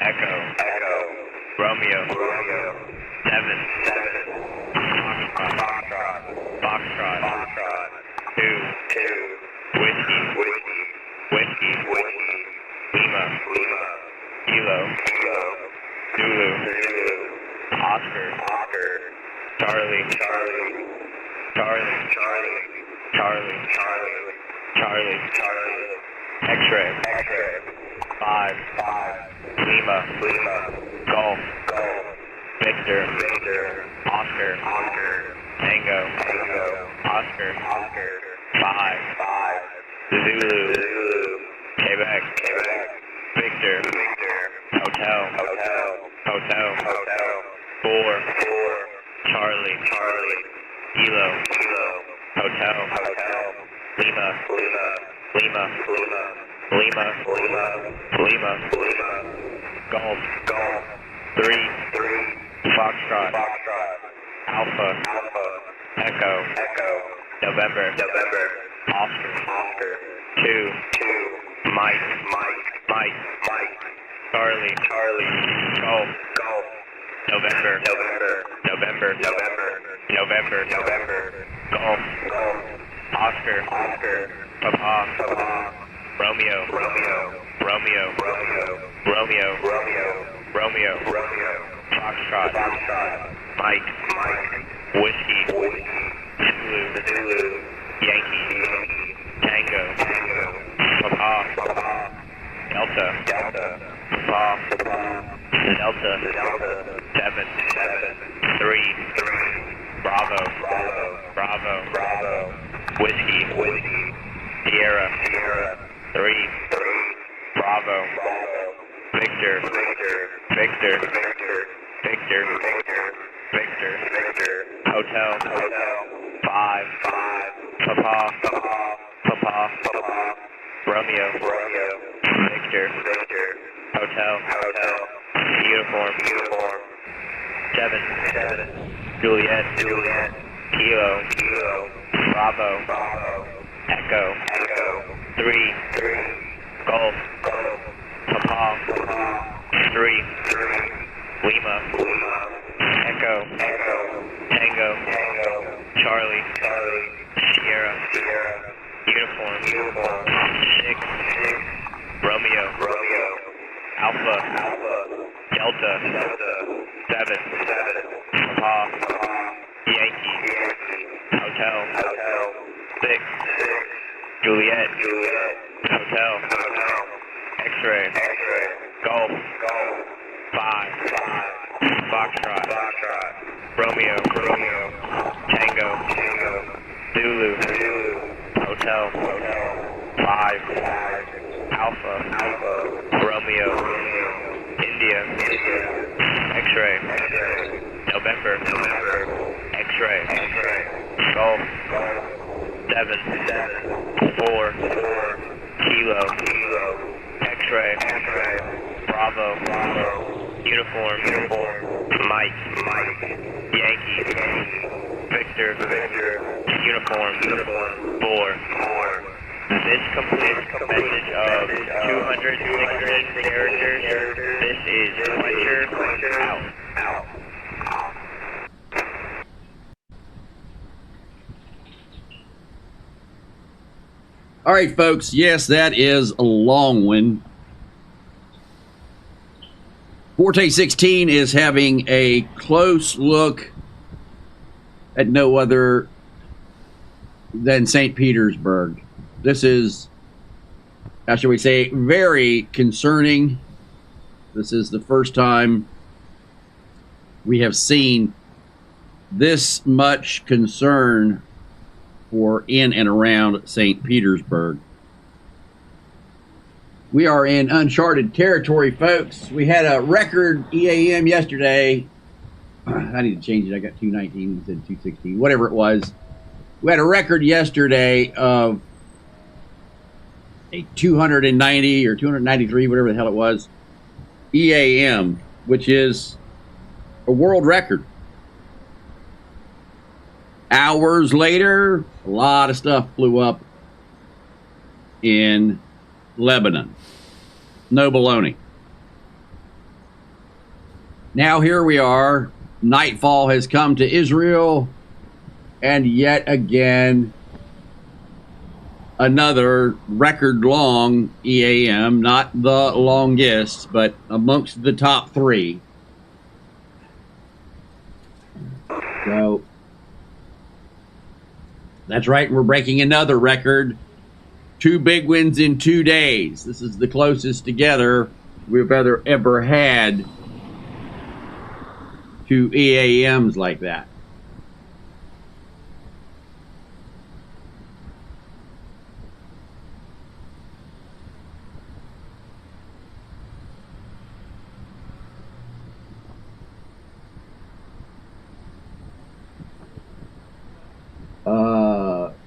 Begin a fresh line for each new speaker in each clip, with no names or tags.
Echo, Romeo, 7, Foxtrot, 2, Whiskey, Lima, Kilo, Zulu, Oscar, Charlie, Chtr, 5, Lima, Golf, Victor, Oscar, Tango, Oscar, 5, Zulu, Quebec, Victor, Hotel, 4, Charlie, Kilo, Hotel, Lima, Golf, 3, Foxtrot, Alpha, Echo, November, Oscar, 2, Mike, Charlie, Golf, November, Golf, Oscar, Papa, Romeo, Foxtrot, Mike, Whiskey, Zulu, Yankee, Tango, Papa, Delta, Papa, Delta, 7, 3, Bravo, Whiskey, Sierra, 3, Bravo, Victor, Hotel, 5, Papa, Romeo, Victor, Hotel, Uniform, 7, Juliet, Kilo, Bravo, Echo, 3, Golf, Papa, 3, Lima, Echo, Tango, Charlie, Sierra, Uniform, 6, Romeo, Alpha, Delta, 7, Papa, Yankee, Hotel, 6, Juliet, Hotel, X-Ray, Golf, 5, Foxtrot, Romeo, Tango, Zulu, Hotel, 5, Alpha, Romeo, India, X-Ray, November, X-Ray, Golf, 7, 4, Kilo, X-Ray, Bravo, Uniform, Mike, Yankee, Victor, Uniform, 4. This completes a message of 216 characters. This is Chtr out.
All right, folks. Yes, that is a long one. Forte 16 is having a close look at no other than St. Petersburg. This is, how shall we say, very concerning. This is the first time we have seen this much concern for in and around St. Petersburg. We are in uncharted territory, folks. We had a record EAM yesterday. I need to change it. I got 219 instead of 216, whatever it was. We had a record yesterday of a 290 or 293, whatever the hell it was, EAM, which is a world record. Hours later, a lot of stuff blew up in Lebanon. No baloney. Now here we are. Nightfall has come to Israel, and yet again, another record-long EAM, not the longest, but amongst the top three. So, that's right, we're breaking another record. 2 big wins in 2 days. This is the closest together we've ever had to EAMs like that.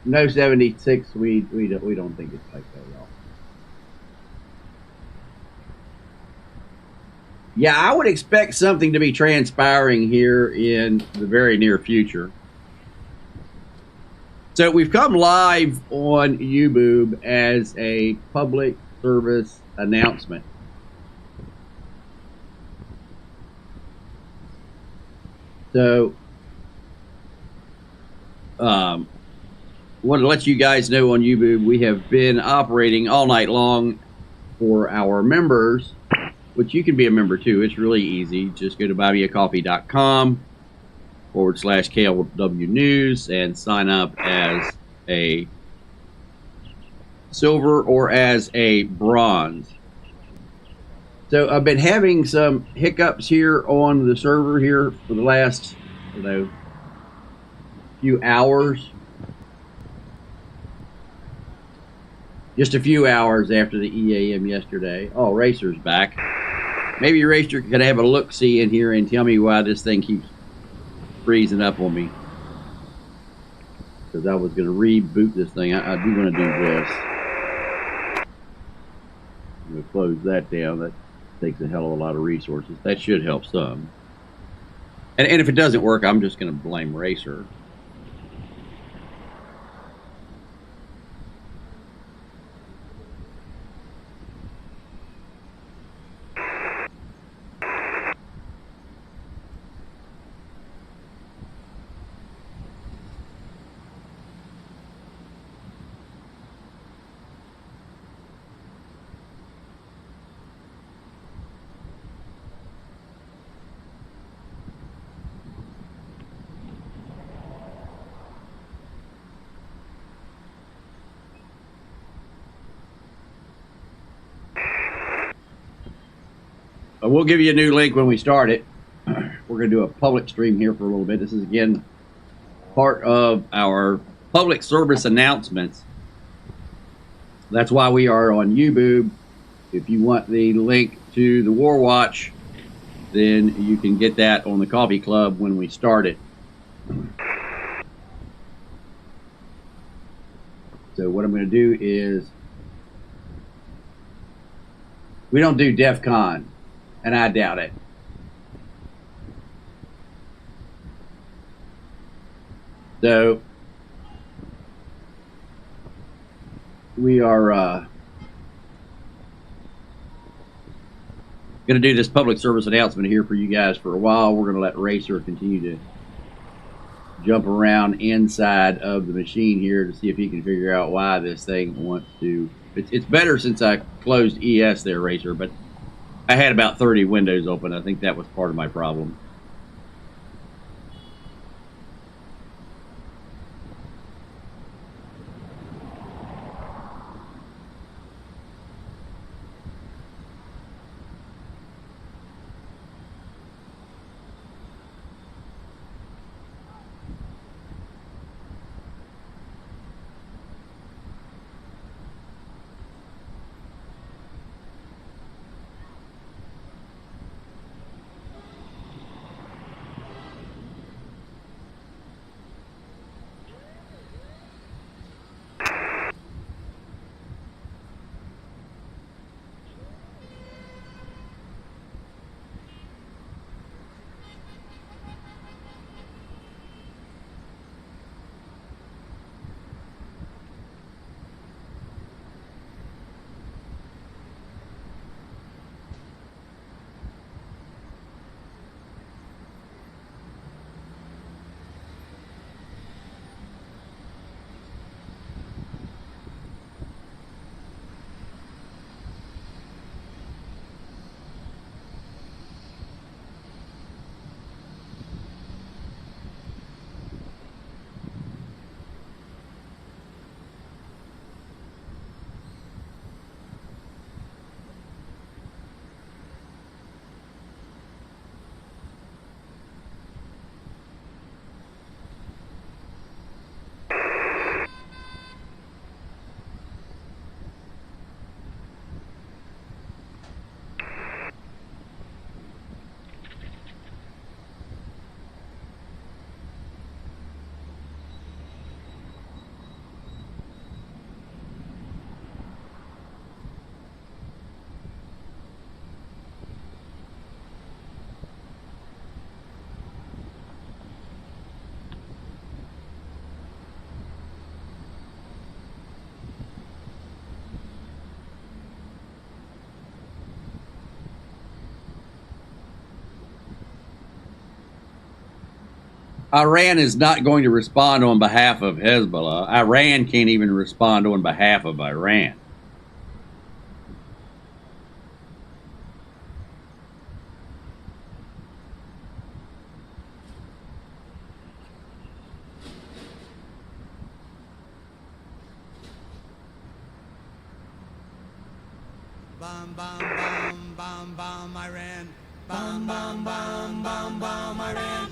No 76. We don't think it's like that at all. Yeah, I would expect something to be transpiring here in the very near future. So we've come live on YouTube as a public service announcement. So, want to let you guys know on YouTube, we have been operating all night long for our members, which you can be a member too. It's really easy. Just go to buymeacoffee.com/KLW News and sign up as a silver or as a bronze. So I've been having some hiccups here on the server here for the last, few hours. Just a few hours after the EAM yesterday. Oh, Racer's back. Maybe Racer could have a look-see in here and tell me why this thing keeps freezing up on me. Because I was going to reboot this thing. I do want to do this. I'm going to close that down. That takes a hell of a lot of resources. That should help some. And if it doesn't work, I'm just going to blame Racer. We'll give you a new link when we start it. We're going to do a public stream here for a little bit. This is, again, part of our public service announcements. That's why we are on YouTube. If you want the link to the War Watch, then you can get that on the Coffee Club when we start it. So what I'm going to do is, we don't do DEF CON. And I doubt it. So we are going to do this public service announcement here for you guys for a while. We're going to let Racer continue to jump around inside of the machine here to see if he can figure out why this thing wants to. It's better since I closed ES there, Racer, but I had about 30 windows open. I think that was part of my problem. Iran is not going to respond on behalf of Hezbollah. Iran can't even respond on behalf of Iran.
Bum bum bum bum bum Iran. Bum bum bum bum bum Iran.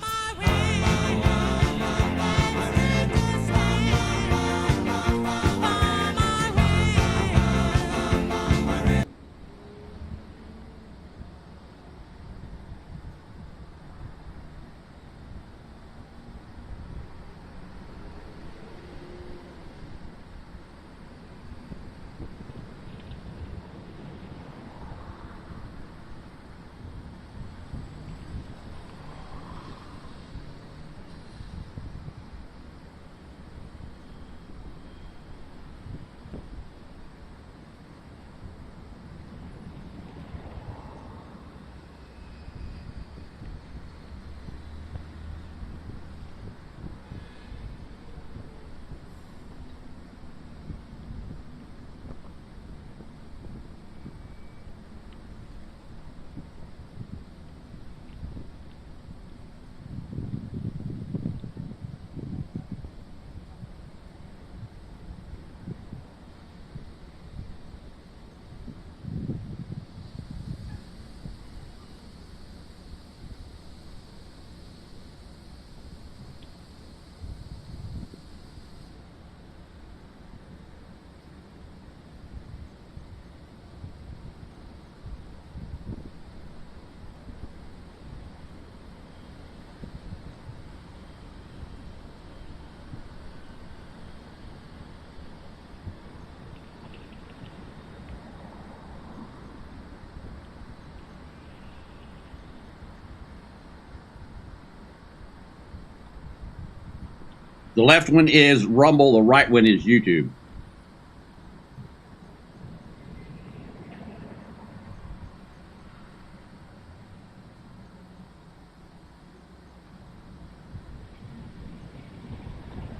The left one is Rumble, the right one is YouTube.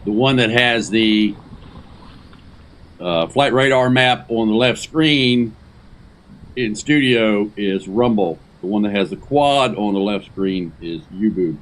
The one that has the flight radar map on the left screen in studio is Rumble. The one that has the quad on the left screen is YouTube.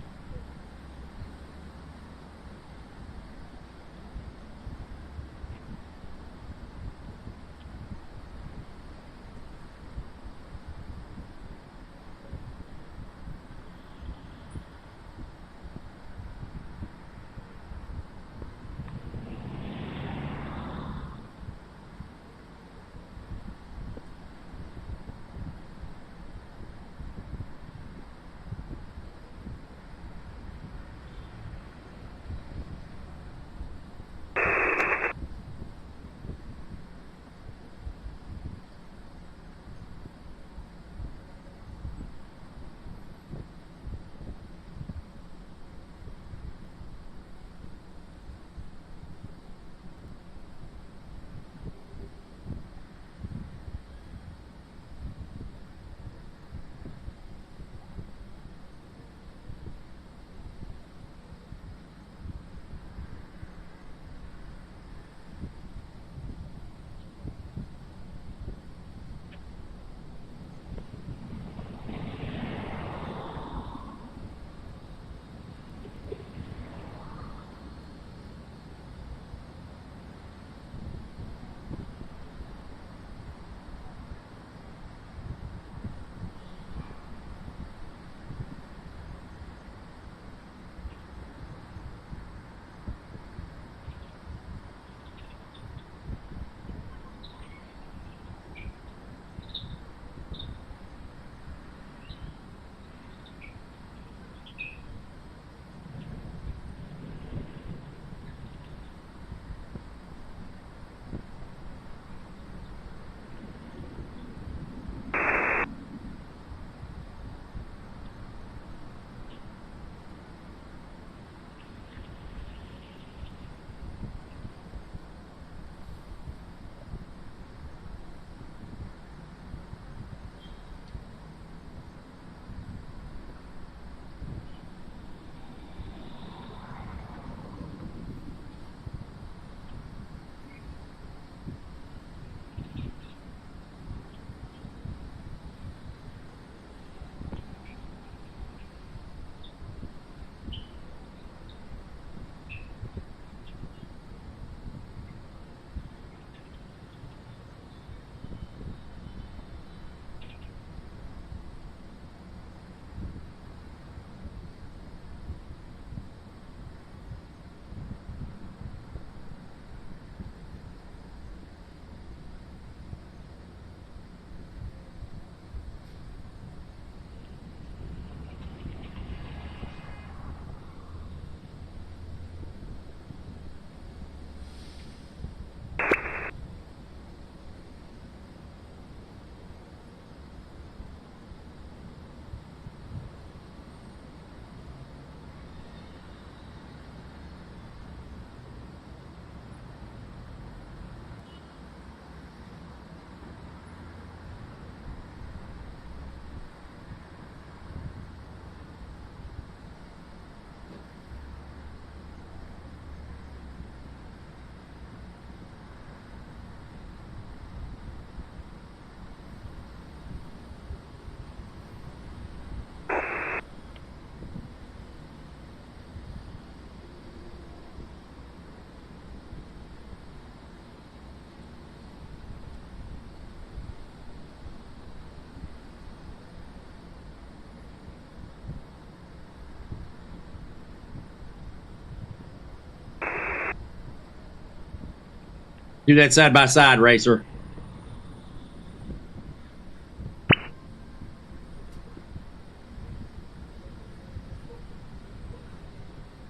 Do that side by side, racer.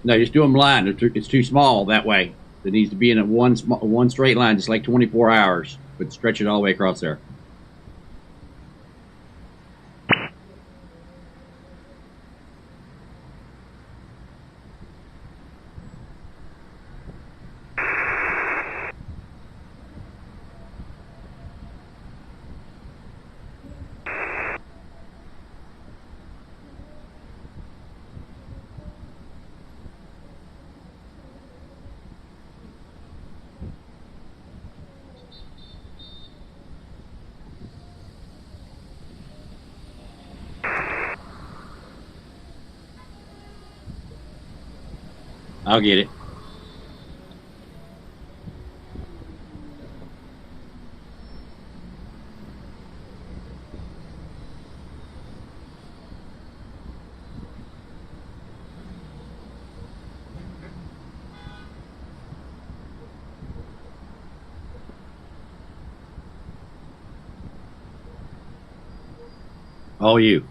No, just do them blind. It's too small that way. It needs to be in a one straight line, just like 24 hours, but stretch it all the way across there. I'll get it. All you.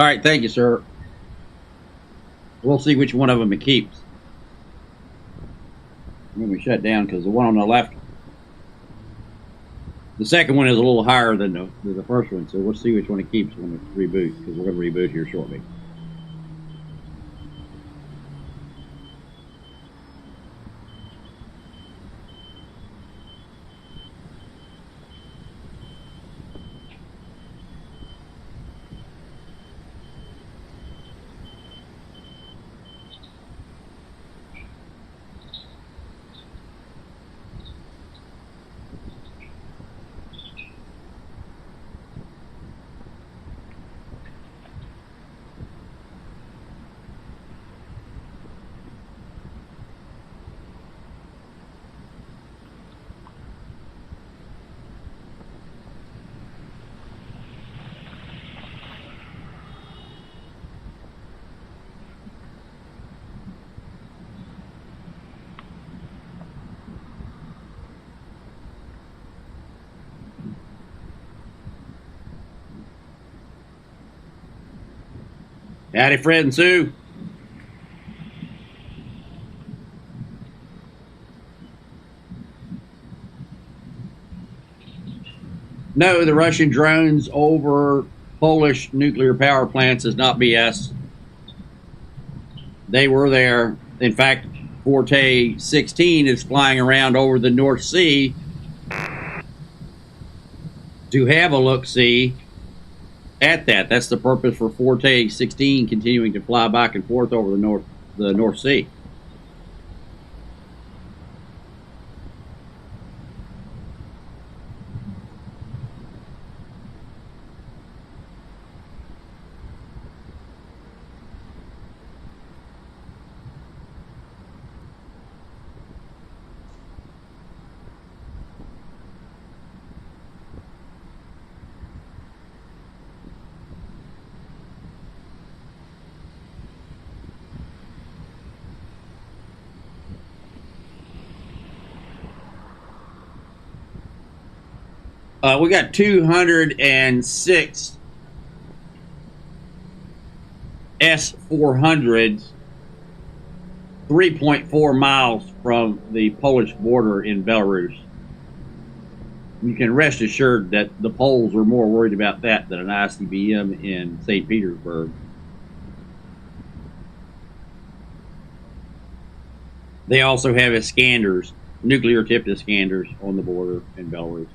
All right, thank you, sir. We'll see which one of them it keeps. When we shut down, because the one on the left, the second one is a little higher than the first one, so we'll see which one it keeps when it reboots, because we're going to reboot here shortly. Howdy, Fred and Sue. No, the Russian drones over Polish nuclear power plants is not BS. They were there. In fact, Forte 16 is flying around over the North Sea to have a look-see at that. That's the purpose for Forte 16 continuing to fly back and forth over the North Sea. We got 206 S-400s 3.4 miles from the Polish border in Belarus. You can rest assured that the Poles are more worried about that than an ICBM in St. Petersburg. They also have Iskanders, nuclear-tipped Iskanders, on the border in Belarus.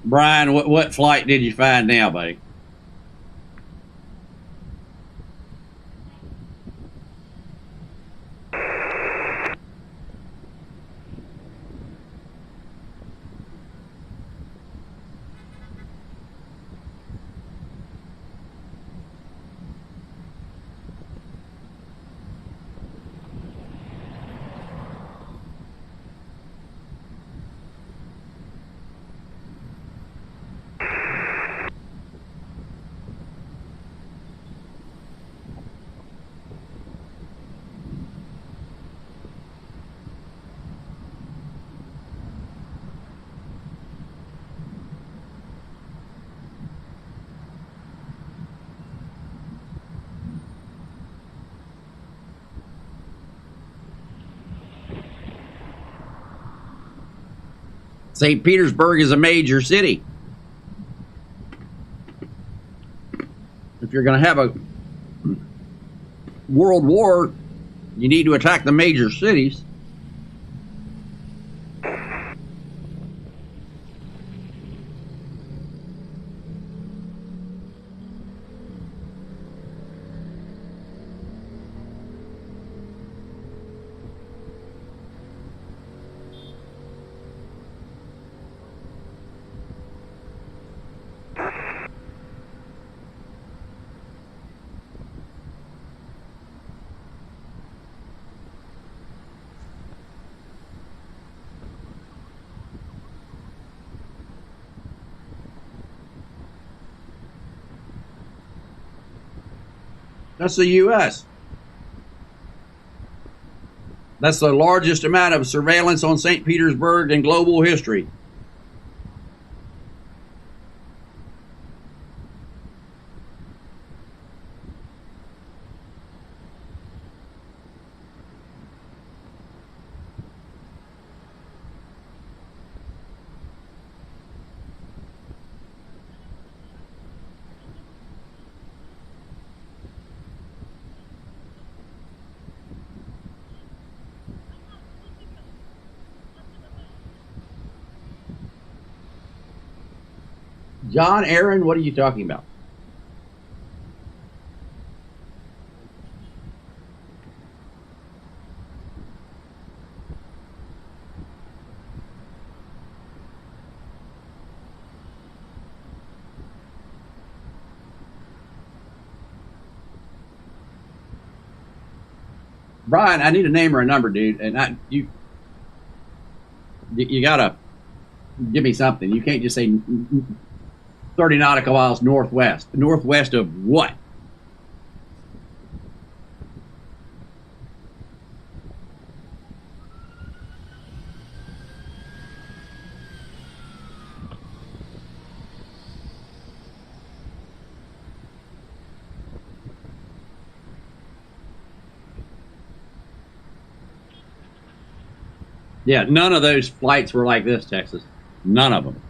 Brian, what flight did you find now, buddy? St. Petersburg is a major city. If you're going to have a world war, you need to attack the major cities. That's the U.S. That's the largest amount of surveillance on St. Petersburg in global history. John Aaron, what are you talking about? Brian, I need a name or a number, dude, and you gotta give me something. You can't just say 30 nautical miles northwest. Northwest of what? Yeah, none of those flights were like this, Texas. None of them.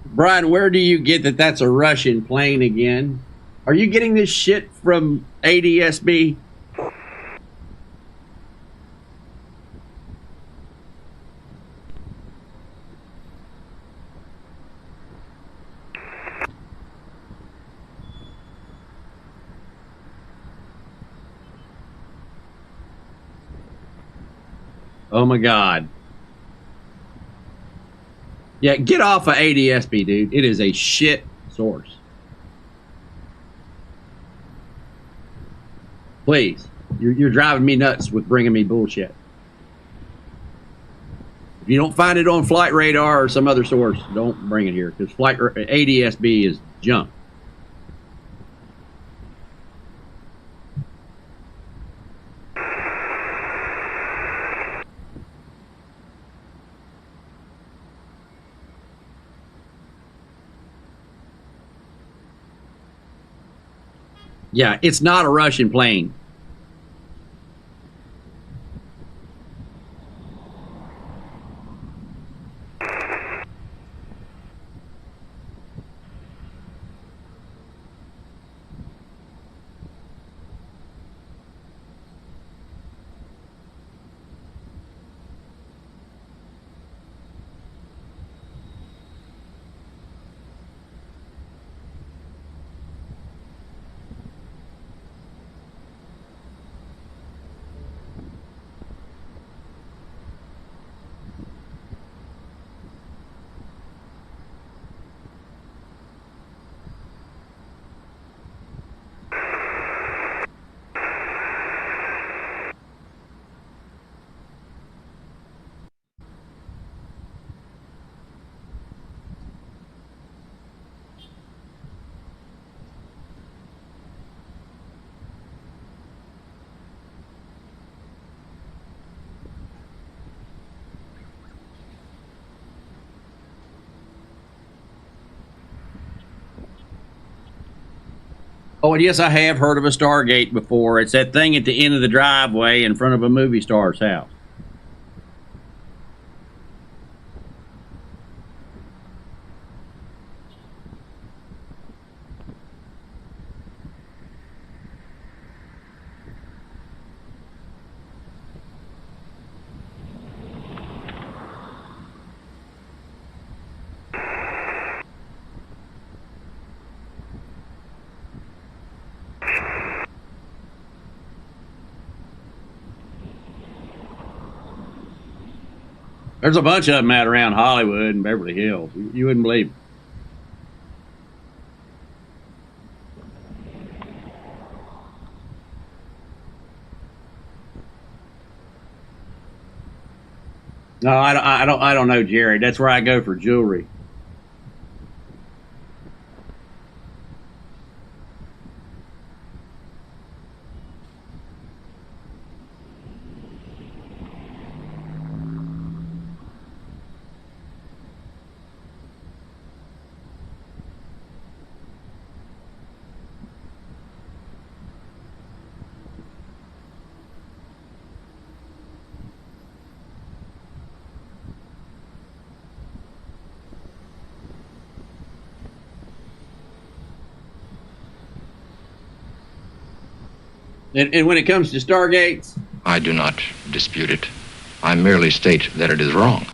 Brian, where do you get that that's a Russian plane again? Are you getting this shit from ADSB? Oh my God. Yeah, get off of ADSB, dude. It is a shit source. Please. You're driving me nuts with bringing me bullshit. If you don't find it on Flight Radar or some other source, don't bring it here, because ADSB is junk. Yeah, it's not a Russian plane. Oh, and yes, I have heard of a Stargate before. It's that thing at the end of the driveway in front of a movie star's house. There's a bunch of them out around Hollywood and Beverly Hills. You wouldn't believe it. No, I don't know, Jerry. That's where I go for jewelry. And when it comes to Stargates,
I do not dispute it. I merely state that it is wrong.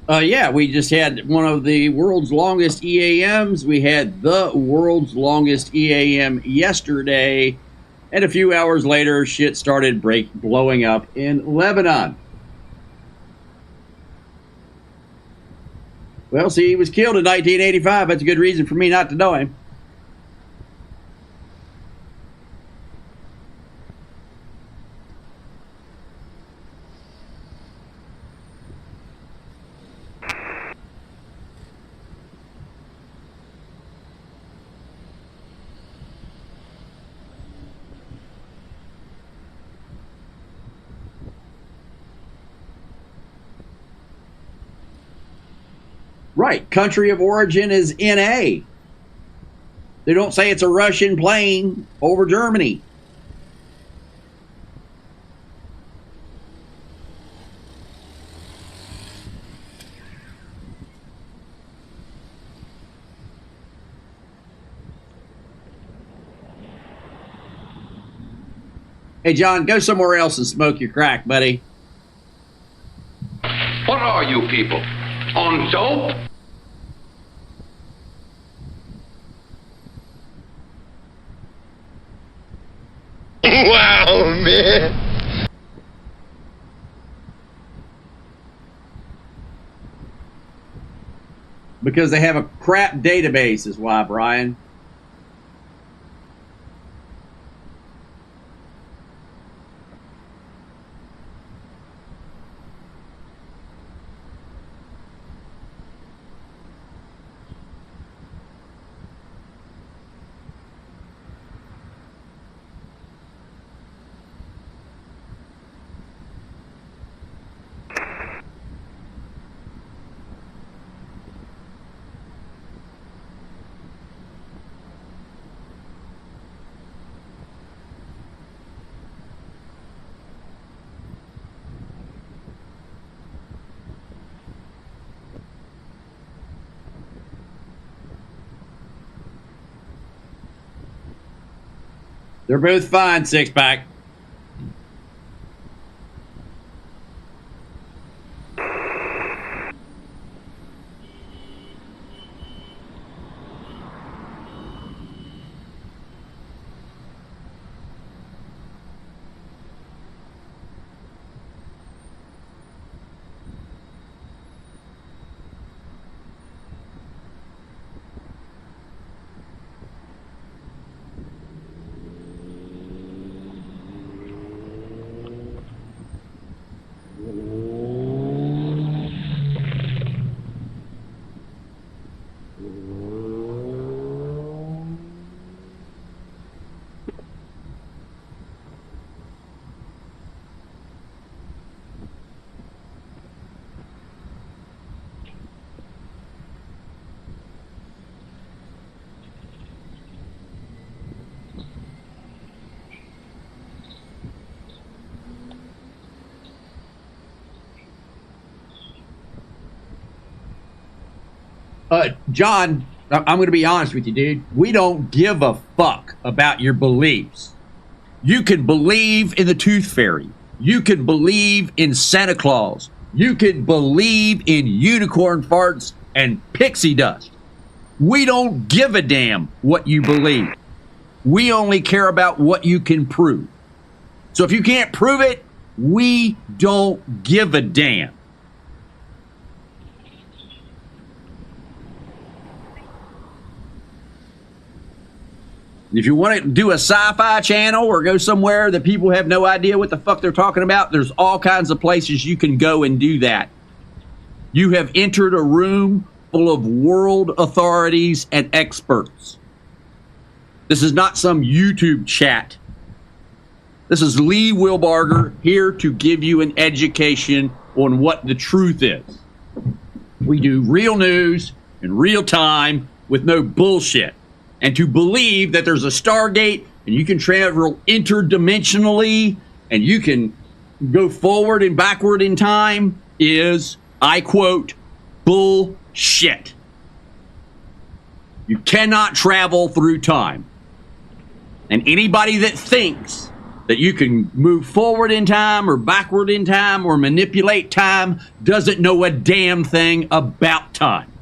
yeah, we just had one of the world's longest EAMs. We had the world's longest EAM yesterday, and a few hours later, shit started blowing up in Lebanon. Well, see, he was killed in 1985. That's a good reason for me not to know him. Right. Country of origin is NA. They don't say it's a Russian plane over Germany. Hey, John, go somewhere else and smoke your crack, buddy.
What are you people? On dope? Wow, man.
Because they have a crap database is why, Brian. They're both fine, six-pack. But John, I'm going to be honest with you, dude. We don't give a fuck about your beliefs. You can believe in the Tooth Fairy. You can believe in Santa Claus. You can believe in unicorn farts and pixie dust. We don't give a damn what you believe. We only care about what you can prove. So if you can't prove it, we don't give a damn. If you want to do a sci-fi channel or go somewhere that people have no idea what the fuck they're talking about, there's all kinds of places you can go and do that. You have entered a room full of world authorities and experts. This is not some YouTube chat. This is Lee Wilbarger here to give you an education on what the truth is. We do real news in real time with no bullshit. And to believe that there's a Stargate and you can travel interdimensionally and you can go forward and backward in time is, I quote, bullshit. You cannot travel through time. And anybody that thinks that you can move forward in time or backward in time or manipulate time doesn't know a damn thing about time.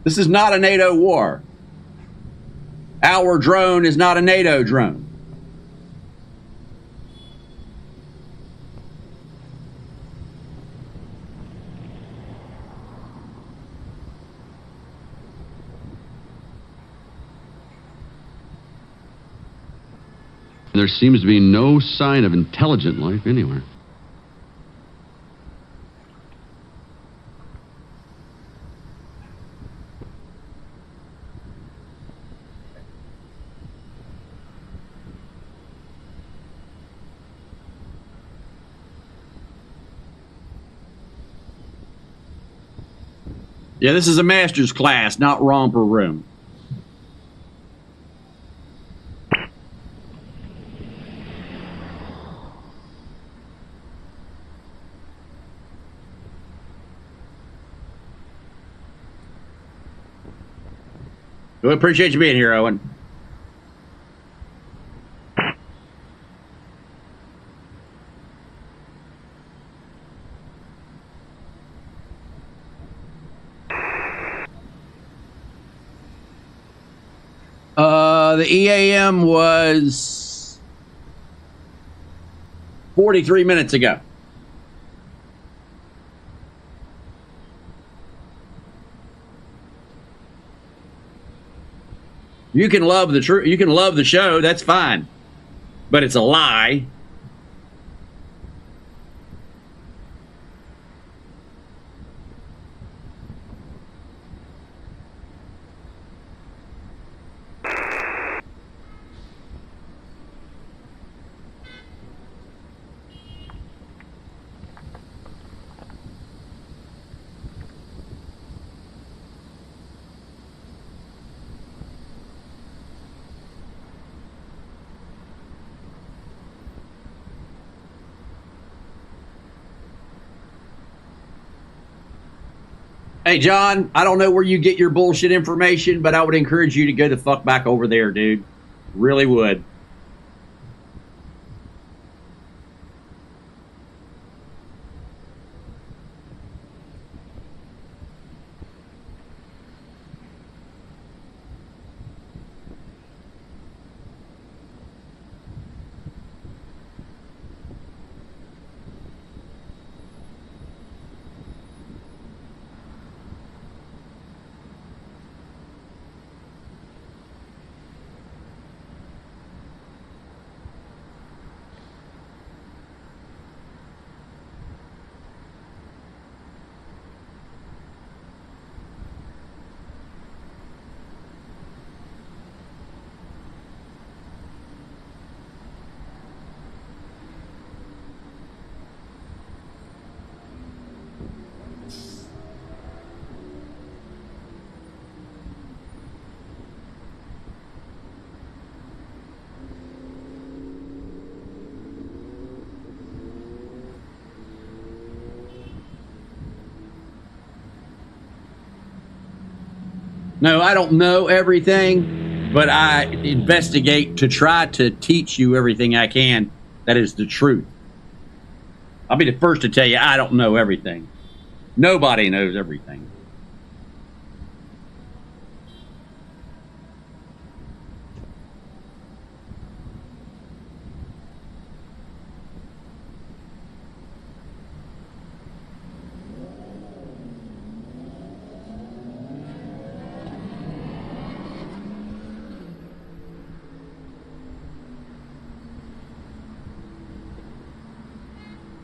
This is not a NATO war. Our drone is not a NATO drone.
There seems to be no sign of intelligent life anywhere.
Yeah, this is a master's class, not romper room. We appreciate you being here, Owen. The EAM was 43 minutes ago. You can love the truth. You can love the show. That's fine, but it's a lie. Hey, John, I don't know where you get your bullshit information, but I would encourage you to go the fuck back over there, dude. Really would. No, I don't know everything, but I investigate to try to teach you everything I can. That is the truth. I'll be the first to tell you I don't know everything. Nobody knows everything.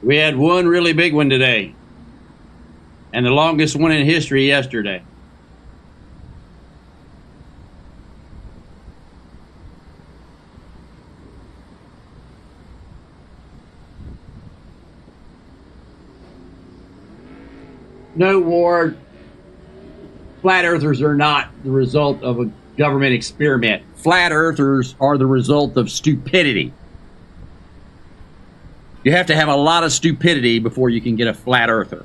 We had one really big one today, and the longest one in history yesterday. No, Ward, flat earthers are not the result of a government experiment. Flat earthers are the result of stupidity. You have to have a lot of stupidity before you can get a flat earther.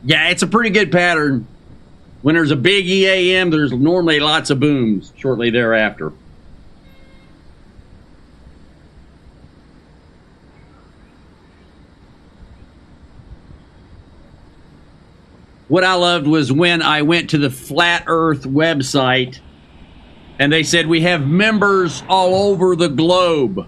Yeah, it's a pretty good pattern. When there's a big EAM, there's normally lots of booms shortly thereafter. What I loved was when I went to the Flat Earth website and they said we have members all over the globe.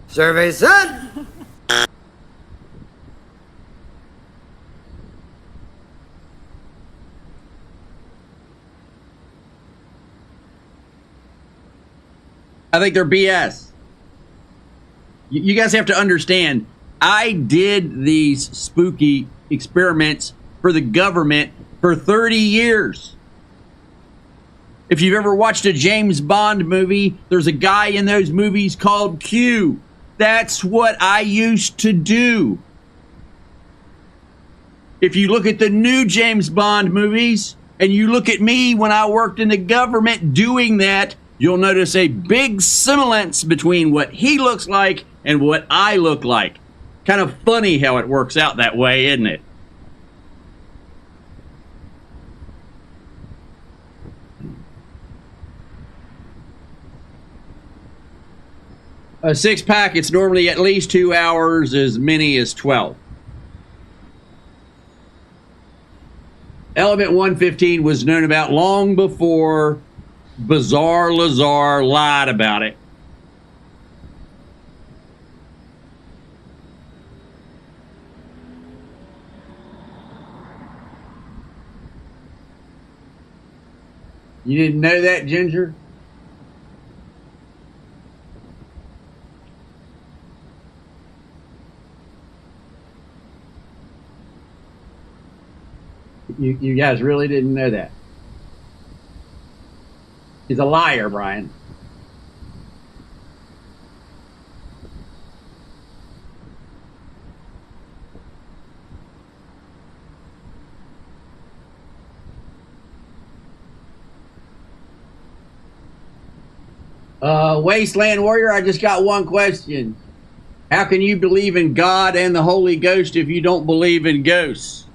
Survey said.
I think they're BS. You guys have to understand, I did these spooky experiments for the government for 30 years. If you've ever watched a James Bond movie, there's a guy in those movies called Q. That's what I used to do. If you look at the new James Bond movies and you look at me when I worked in the government doing that, you'll notice a big semblance between what he looks like and what I look like. Kind of funny how it works out that way, isn't it? A 6-pack, it's normally at least 2 hours, as many as 12. Element 115 was known about long before Bizarre Lazar lied about it. You didn't know that, Ginger? You guys really didn't know that. He's a liar, Brian. Wasteland Warrior, I just got one question. How can you believe in God and the Holy Ghost if you don't believe in ghosts?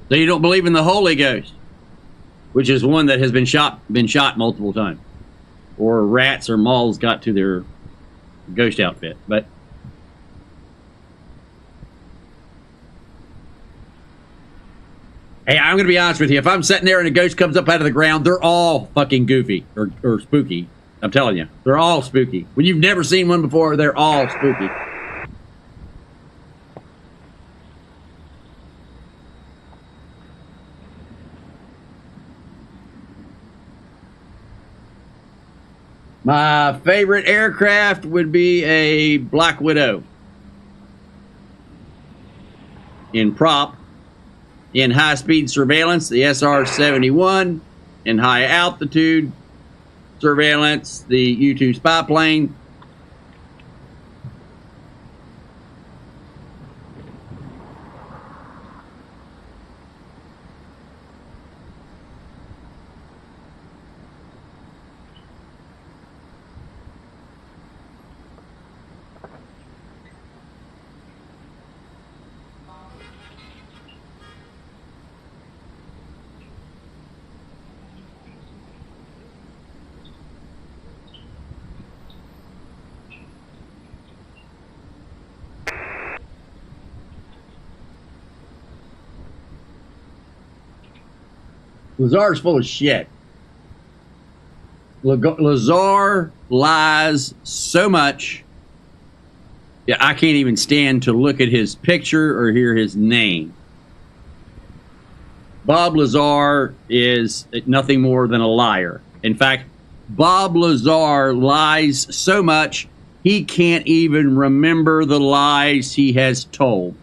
So you don't believe in the Holy Ghost, which is one that has been shot multiple times, or rats or moths got to their ghost outfit. But hey, I'm going to be honest with you. If I'm sitting there and a ghost comes up out of the ground, they're all fucking goofy or spooky. I'm telling you, they're all spooky. When you've never seen one before, they're all spooky. My favorite aircraft would be a Black Widow. In prop, in high-speed surveillance, the SR-71. In high-altitude surveillance, the U-2 spy plane. Lazar's full of shit. Lazar lies so much. Yeah, I can't even stand to look at his picture or hear his name. Bob Lazar is nothing more than a liar. In fact, Bob Lazar lies so much he can't even remember the lies he has told.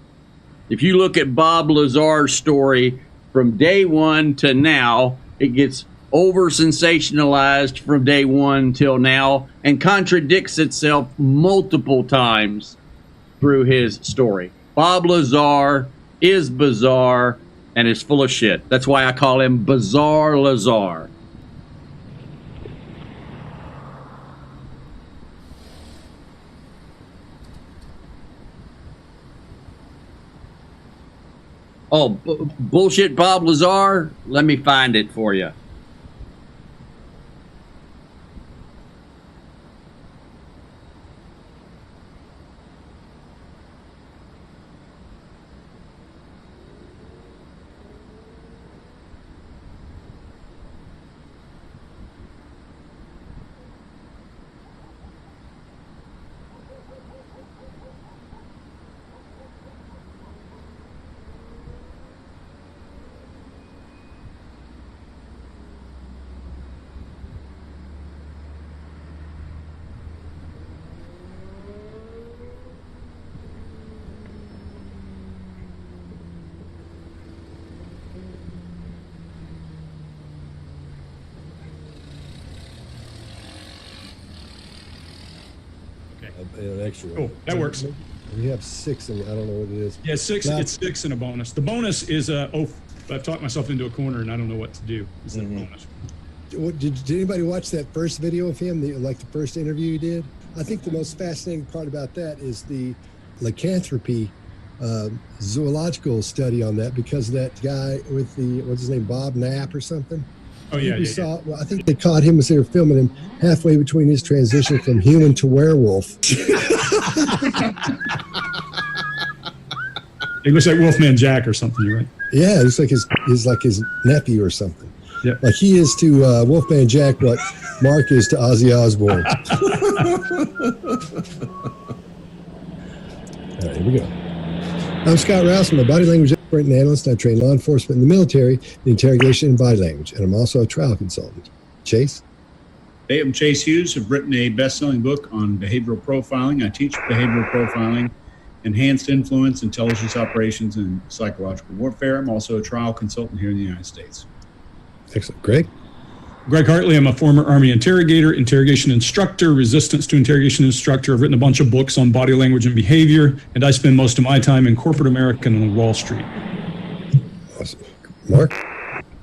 If you look at Bob Lazar's story from day one to now, it gets over sensationalized from day one till now and contradicts itself multiple times through his story. Bob Lazar is bizarre and is full of shit. That's why I call him Bizarre Lazar. Oh, bullshit Bob Lazar? Let me find it for you.
An extra one.
Cool, that works.
We have 6, and I don't know what it is.
Yeah, 6. It's 6 and a bonus. The bonus is I've talked myself into a corner and I don't know what to do. Is that bonus?
Did anybody watch that first video of him, like the first interview he did? I think the most fascinating part about that is the lycanthropy zoological study on that, because that guy with the, what's his name, Bob Knapp or something?
Oh, yeah.
Well, I think they caught him as they were filming him halfway between his transition from human to werewolf.
It looks like Wolfman Jack or something, right?
Yeah, it's like his nephew or something.
Yep.
Like he is to Wolfman Jack what Mark is to Ozzy Osbourne. All right, here we go. I'm Scott Rouse. I'm a body language expert and analyst. I train law enforcement in the military in interrogation and body language, and I'm also a trial consultant. Chase?
Hey, I'm Chase Hughes. I've written a best-selling book on behavioral profiling. I teach behavioral profiling, enhanced influence, intelligence operations, and psychological warfare. I'm also a trial consultant here in the United States.
Excellent. Greg?
Greg Hartley. I'm a former Army interrogator, interrogation instructor, resistance to interrogation instructor. I've written a bunch of books on body language and behavior, and I spend most of my time in corporate America and on Wall Street.
Awesome. Mark?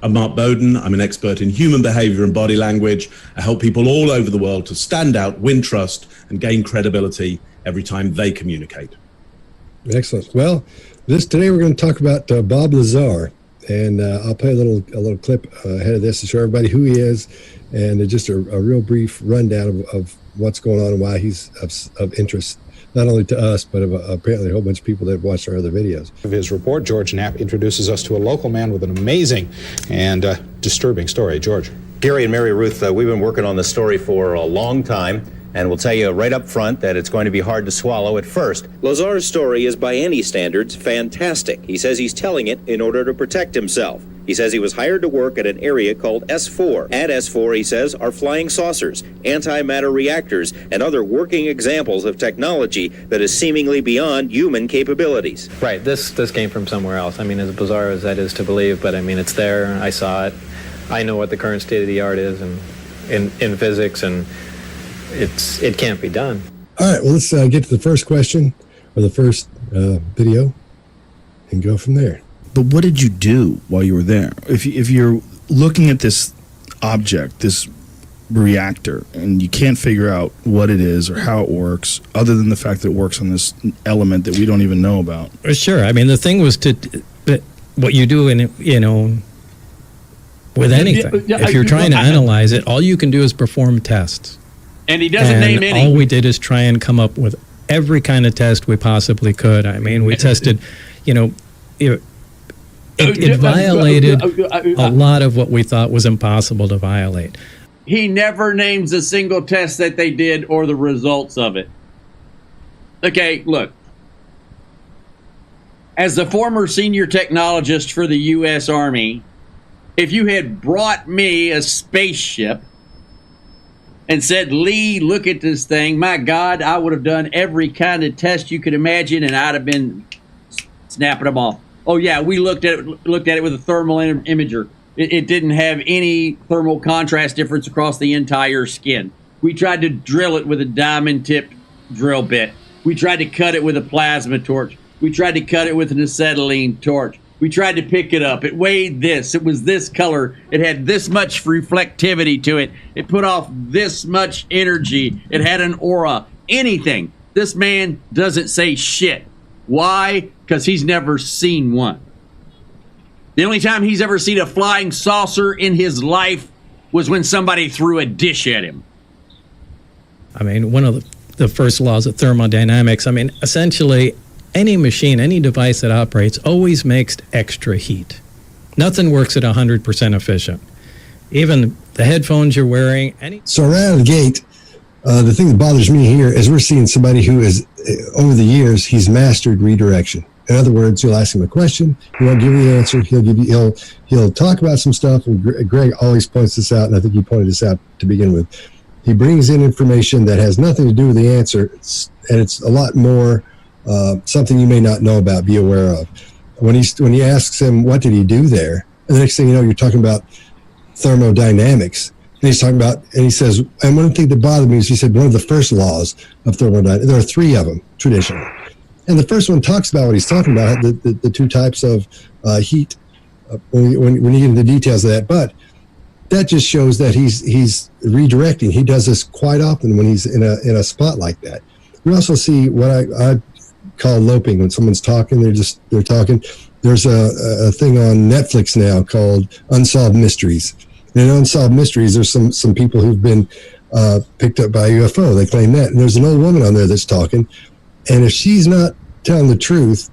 I'm Mark Bowden. I'm an expert in human behavior and body language. I help people all over the world to stand out, win trust, and gain credibility every time they communicate.
Excellent. Well, today we're going to talk about Bob Lazar. and I'll play a little clip ahead of this to show everybody who he is, and just a real brief rundown of what's going on and why he's of interest, not only to us, but apparently a whole bunch of people that have watched our other videos.
Of his report, George Knapp introduces us to a local man with an amazing and disturbing story. George.
Gary and Mary Ruth, we've been working on this story for a long time, and we'll tell you right up front that it's going to be hard to swallow at first. Lazar's story is, by any standards, fantastic. He says he's telling it in order to protect himself. He says he was hired to work at an area called S4. At S4, he says, are flying saucers, antimatter reactors, and other working examples of technology that is seemingly beyond human capabilities.
Right, this came from somewhere else. I mean, as bizarre as that is to believe, but I mean, it's there. I saw it. I know what the current state of the art is in physics, and it can't be done.
All right, well, let's get to the first question, or the first video, and go from there.
But what did you do while you were there? If you're looking at this object, this reactor, and you can't figure out what it is or how it works, other than the fact that it works on this element that we don't even know about.
Sure. I mean, the thing was what you do in, with anything. If you're trying to analyze it, all you can do is perform tests.
And he doesn't name any.
All we did is try and come up with every kind of test we possibly could. I mean, we tested, it violated a lot of what we thought was impossible to violate.
He never names a single test that they did or the results of it. Okay, look. As the former senior technologist for the U.S. Army, if you had brought me a spaceship and said, Lee, look at this thing, my God, I would have done every kind of test you could imagine, and I'd have been snapping them off. Oh, yeah, we looked at it with a thermal imager. It didn't have any thermal contrast difference across the entire skin. We tried to drill it with a diamond-tipped drill bit. We tried to cut it with a plasma torch. We tried to cut it with an acetylene torch. We tried to pick it up. It weighed this. It was this color. It had this much reflectivity to it. It put off this much energy. It had an aura. Anything. This man doesn't say shit. Why? Because he's never seen one. The only time he's ever seen a flying saucer in his life was when somebody threw a dish at him.
I mean, one of the first laws of thermodynamics, I mean, essentially, any machine, any device that operates always makes extra heat. Nothing works at 100% efficient. Even the headphones you're wearing.
So right out of the gate, the thing that bothers me here is we're seeing somebody who is, over the years, he's mastered redirection. In other words, you'll ask him a question, he won't give you the answer. He'll talk about some stuff, and Greg always points this out, and I think he pointed this out to begin with. He brings in information that has nothing to do with the answer, and it's a lot more something you may not know about, be aware of. When he asks him what did he do there, and the next thing you know, you're talking about thermodynamics. And he's talking about, and he says, and one thing that bothered me is he said one of the first laws of thermodynamics, there are three of them traditionally. And the first one talks about what he's talking about, the two types of heat, when you get into the details of that. But that just shows that he's redirecting. He does this quite often when he's in a spot like that. We also see what I call loping. When someone's talking, they're talking. There's a thing on Netflix now called Unsolved Mysteries. And in Unsolved Mysteries, there's some people who've been picked up by a UFO. They claim that. And there's an old woman on there that's talking. And if she's not telling the truth,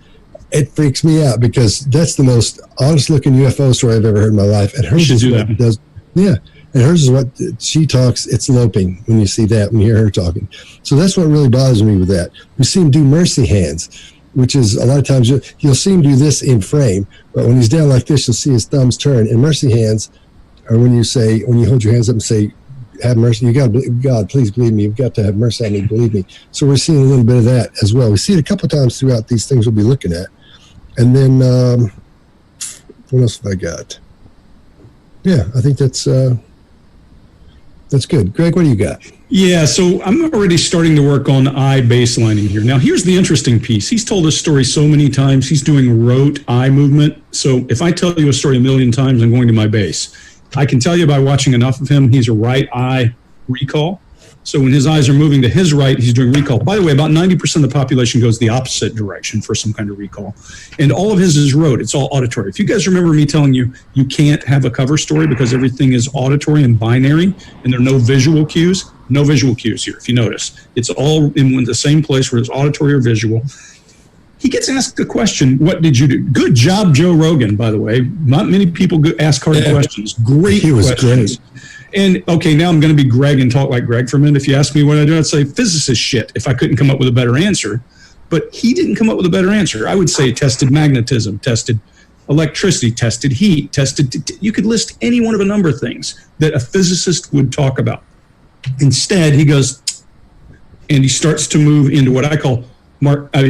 it freaks me out, because that's the most honest-looking UFO story I've ever heard in my life. And hers is what does, yeah. And hers is what she talks. It's loping when you see that, when you hear her talking. So that's what really bothers me with that. We see him do mercy hands, which is a lot of times you'll see him do this in frame, but when he's down like this, you'll see his thumbs turn. And mercy hands are when you hold your hands up and say, have mercy. You got to, God, please believe me. You've got to have mercy on me. Believe me. So we're seeing a little bit of that as well. We see it a couple of times throughout these things we'll be looking at. And then what else have I got? Yeah, I think that's good. Greg, what do you got?
Yeah, so I'm already starting to work on eye baselining here. Now, here's the interesting piece. He's told this story so many times. He's doing rote eye movement. So if I tell you a story a million times, I'm going to my base. I can tell you by watching enough of him, he's a right eye recall. So when his eyes are moving to his right, he's doing recall. By the way, about 90% of the population goes the opposite direction for some kind of recall. And all of his is rote. It's all auditory. If you guys remember me telling you, you can't have a cover story because everything is auditory and binary and there are no visual cues. No visual cues here, if you notice. It's all in the same place where it's auditory or visual. He gets asked a question, what did you do? Good job, Joe Rogan, by the way. Not many people ask hard questions. Great
He was
questions.
great.
And, okay, now I'm going to be Greg and talk like Greg for a minute. If you ask me what I do, I'd say physicist shit if I couldn't come up with a better answer. But he didn't come up with a better answer. I would say tested magnetism, tested electricity, tested heat, you could list any one of a number of things that a physicist would talk about. Instead, he goes, and he starts to move into what I call,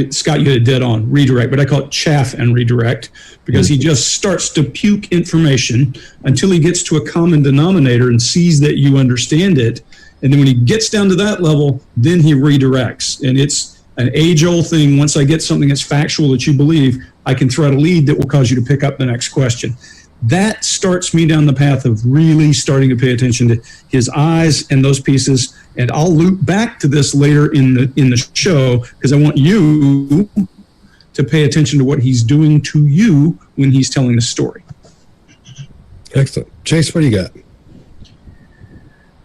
Scott, you hit it dead on, redirect, but I call it chaff and redirect, because he just starts to puke information until he gets to a common denominator and sees that you understand it. And then when he gets down to that level, then he redirects. And it's an age-old thing. Once I get something that's factual that you believe, I can thread a lead that will cause you to pick up the next question. That starts me down the path of really starting to pay attention to his eyes and those pieces. And I'll loop back to this later in the show, because I want you to pay attention to what he's doing to you when he's telling the story.
Excellent. Chase, what do you got?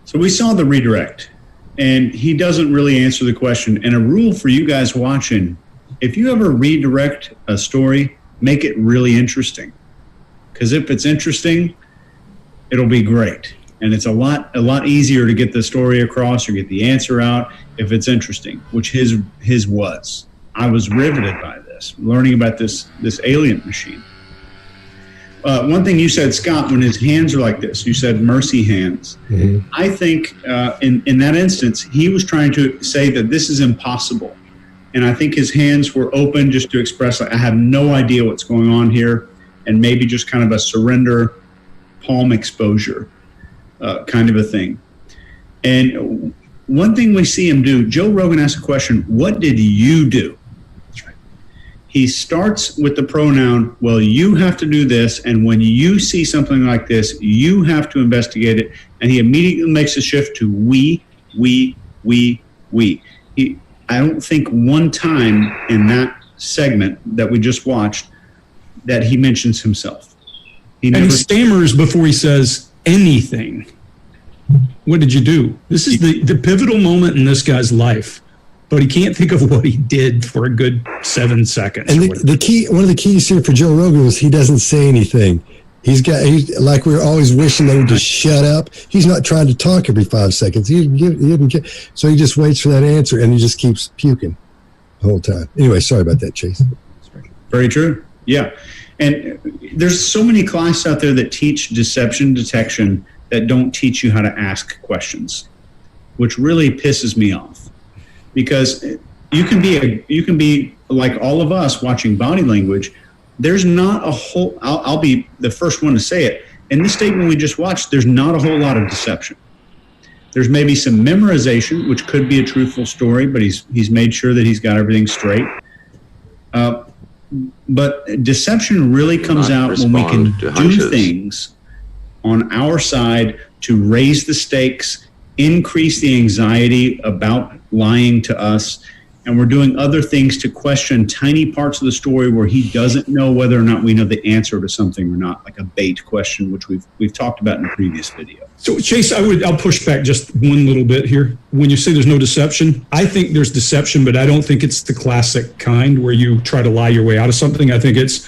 So we saw the redirect, and he doesn't really answer the question. And a rule for you guys watching, if you ever redirect a story, make it really interesting. Because if it's interesting, it'll be great. And it's a lot easier to get the story across or get the answer out if it's interesting, which his was. I was riveted by this, learning about this alien machine. One thing you said, Scott, when his hands are like this, you said mercy hands. Mm-hmm. I think in that instance, he was trying to say that this is impossible. And I think his hands were open just to express, like, I have no idea what's going on here. And maybe just kind of a surrender, palm exposure kind of a thing. And one thing we see him do, Joe Rogan asked a question, what did you do? That's right. He starts with the pronoun, well, you have to do this. And when you see something like this, you have to investigate it. And he immediately makes a shift to we. I don't think one time in that segment that we just watched that he mentions himself.
He stammers before he says anything. What did you do? This is the pivotal moment in this guy's life, but he can't think of what he did for a good 7 seconds.
And the key, one of the keys here for Joe Rogan is he doesn't say anything. He's like we're always wishing they would just shut up. He's not trying to talk every 5 seconds. He didn't get, so he just waits for that answer and he just keeps puking the whole time. Anyway, sorry about that, Chase.
Very true. Yeah. And there's so many classes out there that teach deception detection that don't teach you how to ask questions, which really pisses me off. Because you can be like all of us watching body language. There's not a whole, I'll be the first one to say it. In this statement we just watched, there's not a whole lot of deception. There's maybe some memorization, which could be a truthful story, but he's made sure that he's got everything straight. But deception really comes out when we can do things on our side to raise the stakes, increase the anxiety about lying to us, and we're doing other things to question tiny parts of the story where he doesn't know whether or not we know the answer to something or not, like a bait question, which we've talked about in a previous video.
So Chase, I'll push back just one little bit here. When you say there's no deception, I think there's deception, but I don't think it's the classic kind where you try to lie your way out of something. I think it's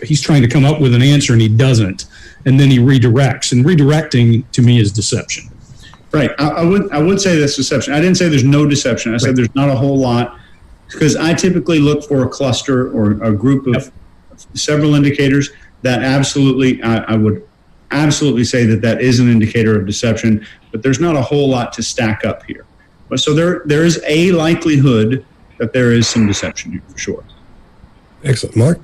he's trying to come up with an answer and he doesn't, and then he redirects. And redirecting to me is deception.
Right. I would say that's deception. I didn't say there's no deception. I said there's not a whole lot, because I typically look for a cluster or a group of several indicators that absolutely, I would absolutely say that is an indicator of deception, but there's not a whole lot to stack up here. But so there is a likelihood that there is some deception here for sure.
Excellent. Mark?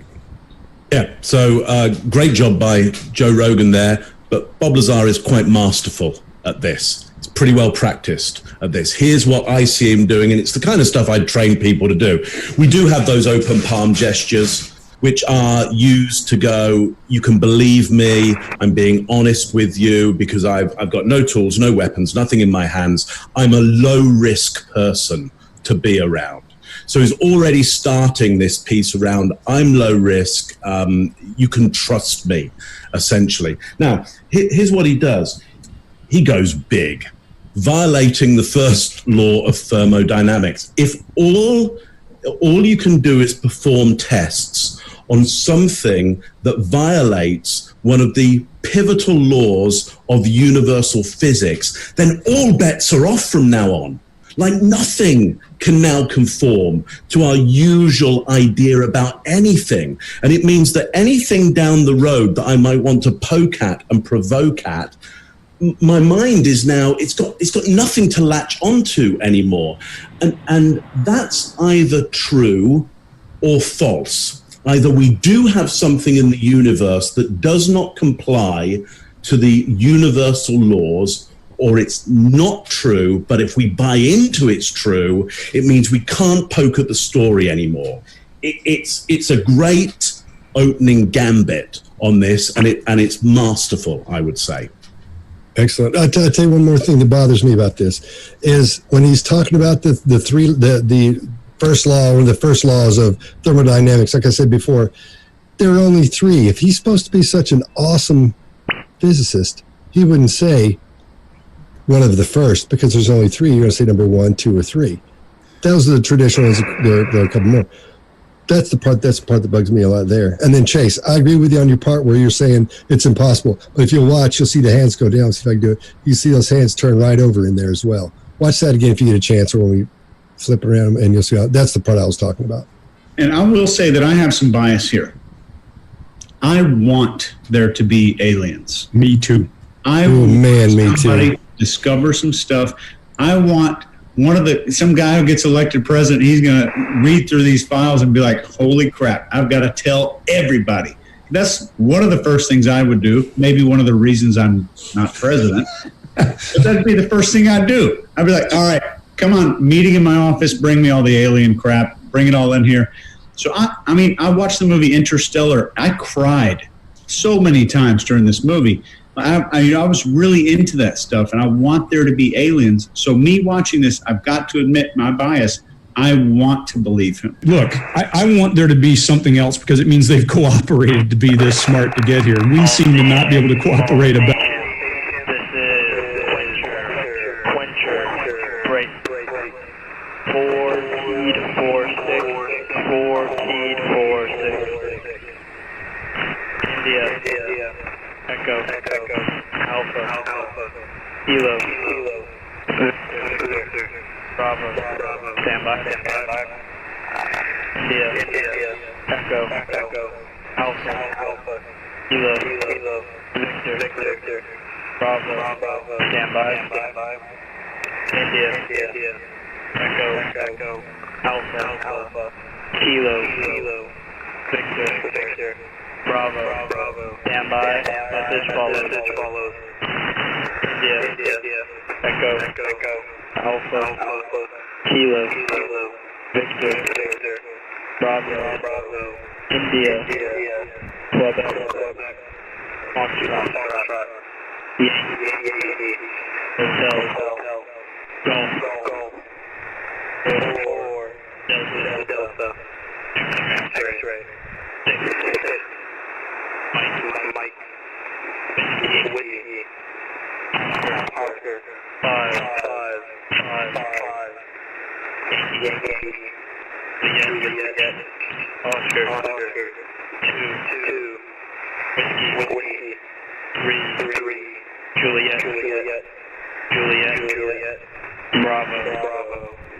Yeah, so great job by Joe Rogan there, but Bob Lazar is quite masterful at this. It's pretty well practiced at this. Here's what I see him doing, and it's the kind of stuff I'd train people to do. We do have those open palm gestures. which are used to go, you can believe me, I'm being honest with you because I've got no tools, no weapons, nothing in my hands. I'm a low-risk person to be around. So he's already starting this piece around, I'm low risk, you can trust me, essentially. Now, here's what he does. He goes big, violating the first law of thermodynamics. If all you can do is perform tests on something that violates one of the pivotal laws of universal physics, then all bets are off from now on. Like nothing can now conform to our usual idea about anything. And it means that anything down the road that I might want to poke at and provoke at, my mind is now, it's got nothing to latch onto anymore. And that's either true or false. Either we do have something in the universe that does not comply to the universal laws, or it's not true, but if we buy into it's true, it means we can't poke at the story anymore. It's a great opening gambit on this, and it's masterful, I would say.
Excellent. I'll tell you one more thing that bothers me about this is when he's talking about the first law, or the first laws of thermodynamics. Like I said before, there are only three. If he's supposed to be such an awesome physicist, he wouldn't say one of the first, because there's only three. You're going to say number 1, 2, or 3. Those are the traditional ones. There are a couple more. That's the part that bugs me a lot there. And then Chase, I agree with you on your part where you're saying it's impossible. But if you'll watch, you'll see the hands go down. See if I can do it. You see those hands turn right over in there as well. Watch that again if you get a chance, or when we flip around, and you'll see how that's the part I was talking about.
And I will say that I have some bias here. I want there to be aliens.
Me too.
Me too.
Discover some stuff. I want some guy who gets elected president, he's going to read through these files and be like, holy crap, I've got to tell everybody. That's one of the first things I would do. Maybe one of the reasons I'm not president. But that'd be the first thing I'd do. I'd be like, all right, come on, meeting in my office, bring me all the alien crap, bring it all in here. So, I watched the movie Interstellar. I cried so many times during this movie. I was really into that stuff, and I want there to be aliens. So me watching this, I've got to admit my bias. I want to believe him.
Look, I want there to be something else, because it means they've cooperated to be this smart to get here. We seem to not be able to cooperate about.
Kilo. Bravo. Stand by. India. Echo. Alpha. Kilo. Victor. Bravo. Stand by. India. Echo. Alpha. Kilo. Victor. Bravo. Stand by. Message follows. India. Echo. Alpha. Kilo. Victor. Bravo. India. Quebec. Foxtrot. Yankee. Hotel. Golf. Delta. X-ray. Mike. Whiskey. Oscar. 5. Yankee. Oscar. 2. Whiskey. 3. Juliet. Bravo.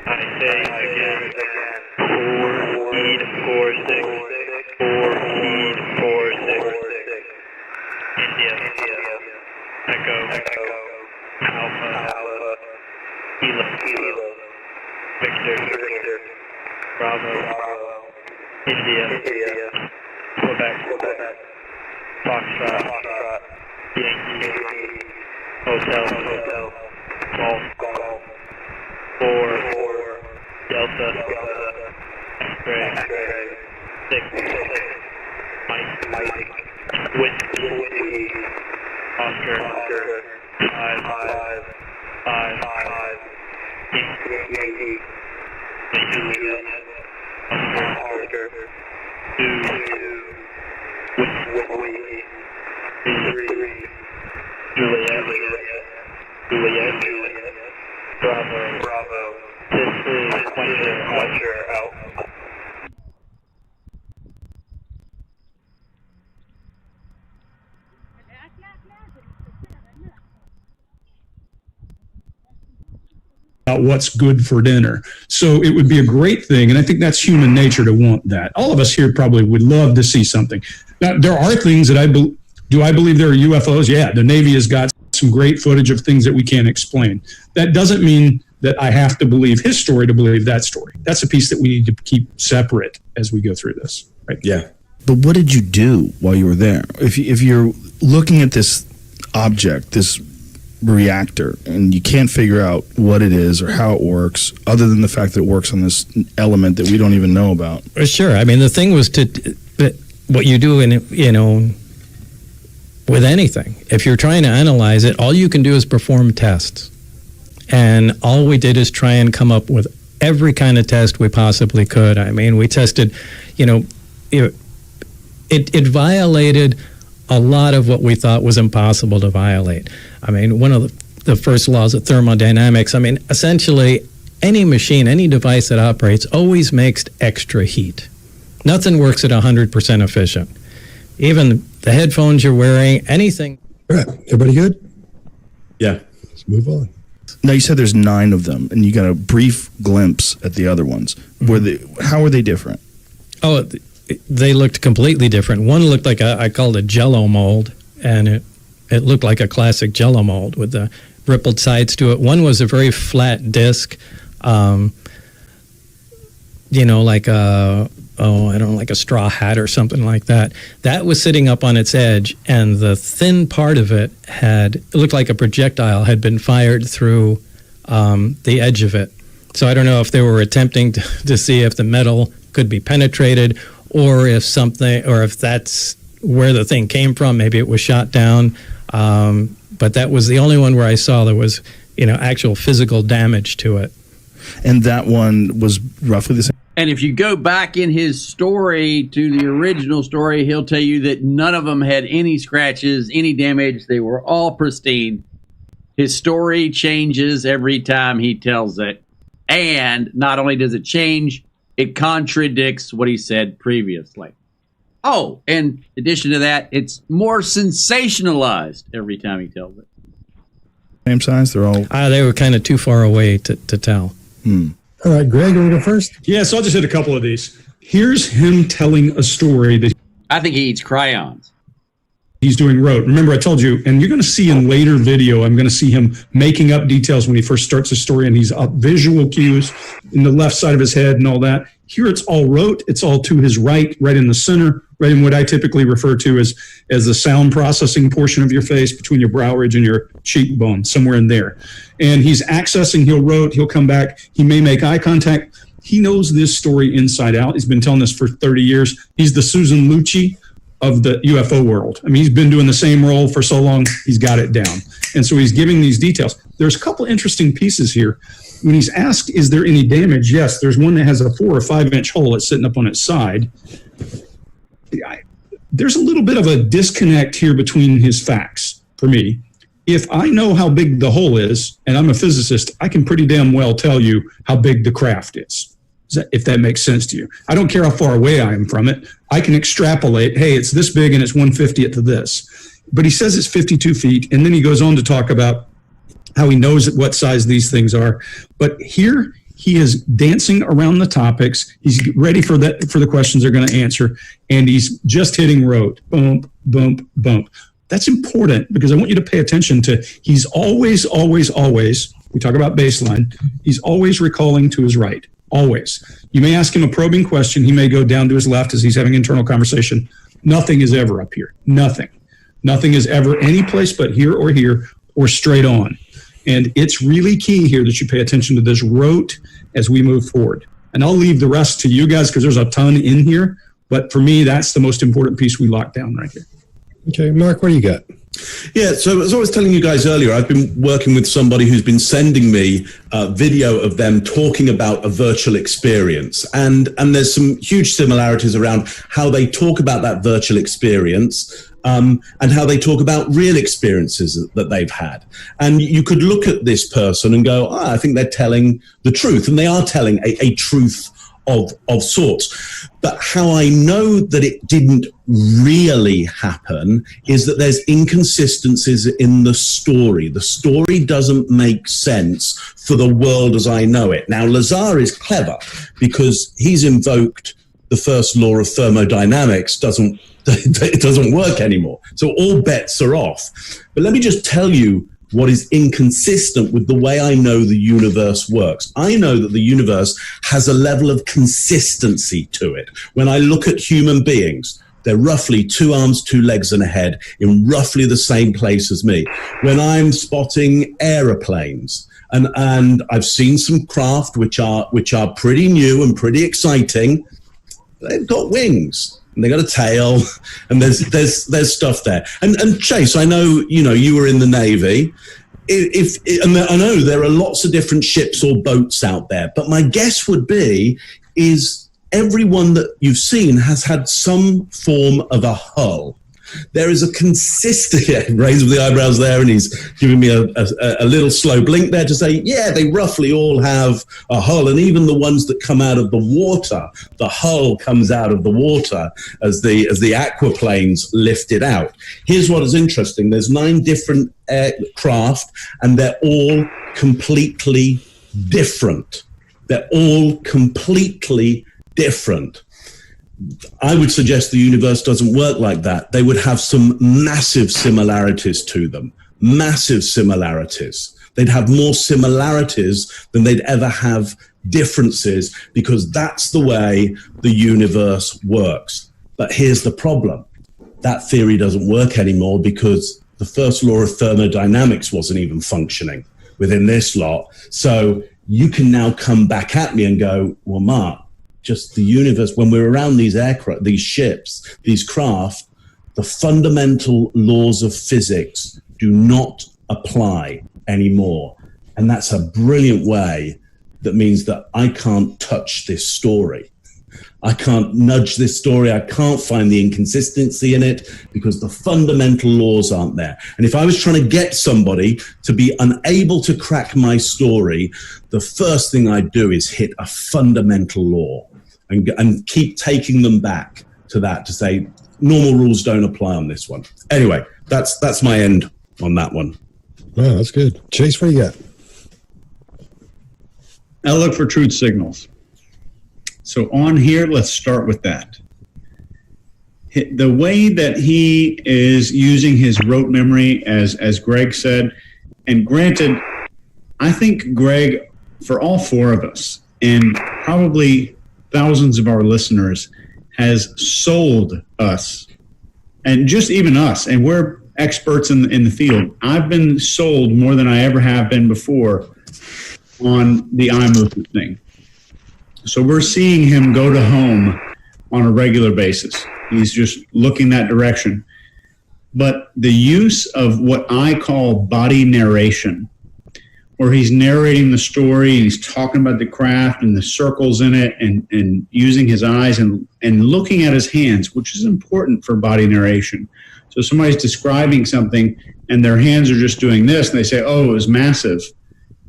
I say again. 4-46. India. Echo. Alpha. Kilo. Victor. Bravo. India. Quebec. Foxtrot. Yankee. Hotel. Golf. 4. Delta. X-ray. 6. Bravo. This is Chtr out.
About what's good for dinner. So it would be a great thing, and I think that's human nature to want that. All of us here probably would love to see something. Now, there are things that I believe there are UFOs? Yeah, the Navy has got some great footage of things that we can't explain. That doesn't mean that I have to believe his story to believe that story. That's a piece that we need to keep separate as we go through this. Right?
Yeah.
But what did you do while you were there? If you're looking at this object, this reactor, and you can't figure out what it is or how it works, other than the fact that it works on this element that we don't even know about.
Sure. I mean, the thing was what you do in, with anything. If you're trying to analyze it, all you can do is perform tests. And all we did is try and come up with every kind of test we possibly could. I mean, we tested, it violated a lot of what we thought was impossible to violate. I mean, one of the first laws of thermodynamics, I mean, essentially any machine, any device that operates always makes extra heat. Nothing works at 100% efficient. Even the headphones you're wearing, anything.
All right, everybody good?
Yeah.
Let's move on.
Now, you said there's 9 of them, and you got a brief glimpse at the other ones. How were they different?
Oh, they looked completely different. One looked like I called a Jell-O mold, and it looked like a classic Jell-O mold with the rippled sides to it. One was a very flat disc, like like a straw hat or something like that. That was sitting up on its edge, and the thin part of it looked like a projectile had been fired through the edge of it. So I don't know if they were attempting to see if the metal could be penetrated, or if that's where the thing came from. Maybe it was shot down. But that was the only one where I saw there was, actual physical damage to it.
And that one was roughly the same.
And if you go back in his story to the original story, he'll tell you that none of them had any scratches, any damage. They were all pristine. His story changes every time he tells it. And not only does it change, it contradicts what he said previously. Oh, and in addition to that, it's more sensationalized every time he tells it.
Same size? They're all...
They were kind of too far away to tell.
All right, Greg, you want to go first?
Yeah, so I'll just hit a couple of these. Here's him telling a story that
I think he eats crayons.
He's doing rote. Remember, I told you, and you're going to see in later video, I'm going to see him making up details when he first starts the story, and he's up visual cues in the left side of his head and all that. Here it's all rote. It's all to his right in the center, right in what I typically refer to as the sound processing portion of your face between your brow ridge and your cheekbone, somewhere in there. And he's accessing, he'll rote, he'll come back, he may make eye contact. He knows this story inside out. He's been telling this for 30 years. He's the Susan Lucci of the UFO world. I mean, he's been doing the same role for so long, he's got it down. And so he's giving these details. There's a couple interesting pieces here. When he's asked, is there any damage? Yes, there's one that has a 4 or 5 inch hole that's sitting up on its side. There's a little bit of a disconnect here between his facts for me. If I know how big the hole is, and I'm a physicist, I can pretty damn well tell you how big the craft is, if that makes sense to you. I don't care how far away I am from it. I can extrapolate, hey, it's this big and it's 1/50th of this. But he says it's 52 feet, and then he goes on to talk about how he knows what size these things are. But here he is dancing around the topics. He's ready for the questions they're going to answer, and he's just hitting rote. Bump, bump, bump. That's important because I want you to pay attention to, he's always, we talk about baseline, he's always recalling to his right, always. You may ask him a probing question. He may go down to his left as he's having internal conversation. Nothing is ever up here. Nothing. Nothing is ever any place but here or straight on. And it's really key here that you pay attention to this rote as we move forward. And I'll leave the rest to you guys because there's a ton in here. But for me, that's the most important piece we locked down right here.
Okay, Mark, what do you got?
Yeah, so as I was telling you guys earlier, I've been working with somebody who's been sending me video of them talking about a virtual experience. And there's some huge similarities around how they talk about that virtual experience and how they talk about real experiences that they've had. And you could look at this person and go, I think they're telling the truth. And they are telling a truth of sorts. But how I know that it didn't really happen is that there's inconsistencies in the story. The story doesn't make sense for the world as I know it. Now, Lazar is clever because he's invoked the first law of thermodynamics. It doesn't work anymore. So all bets are off. But let me just tell you what is inconsistent with the way I know the universe works. I know that the universe has a level of consistency to it. When I look at human beings, they're roughly 2 arms, 2 legs and a head in roughly the same place as me. When I'm spotting aeroplanes, and I've seen some craft which are pretty new and pretty exciting, they've got wings. And they got a tail, and there's stuff there. And Chase, I know you were in the Navy. And I know there are lots of different ships or boats out there, but my guess would be is everyone that you've seen has had some form of a hull. There is a consistent raise of the eyebrows there, and he's giving me a little slow blink there to say, yeah, they roughly all have a hull, and even the ones that come out of the water, the hull comes out of the water as the aquaplanes lift it out. Here's what is interesting. There's 9 different aircraft, and they're all completely different. They're all completely different. I would suggest the universe doesn't work like that. They would have some massive similarities to them. Massive similarities. They'd have more similarities than they'd ever have differences, because that's the way the universe works. But here's the problem. That theory doesn't work anymore because the first law of thermodynamics wasn't even functioning within this lot. So you can now come back at me and go, well, Mark, just the universe, when we're around these aircraft, these ships, these craft, the fundamental laws of physics do not apply anymore. And that's a brilliant way that means that I can't touch this story. I can't nudge this story. I can't find the inconsistency in it because the fundamental laws aren't there. And if I was trying to get somebody to be unable to crack my story, the first thing I'd do is hit a fundamental law and keep taking them back to that to say normal rules don't apply on this one. Anyway, that's my end on that one.
Wow, that's good. Chase, what do you got?
I look for truth signals. So on here, let's start with that. The way that he is using his rote memory, as Greg said, and granted, I think Greg, for all 4 of us, and probably thousands of our listeners, has sold us, and just even us, and we're experts in the field. I've been sold more than I ever have been before on the eye movement thing. So we're seeing him go to home on a regular basis. He's just looking that direction. But the use of what I call body narration, where he's narrating the story and he's talking about the craft and the circles in it and using his eyes and looking at his hands, which is important for body narration. So somebody's describing something and their hands are just doing this and they say, oh, it was massive,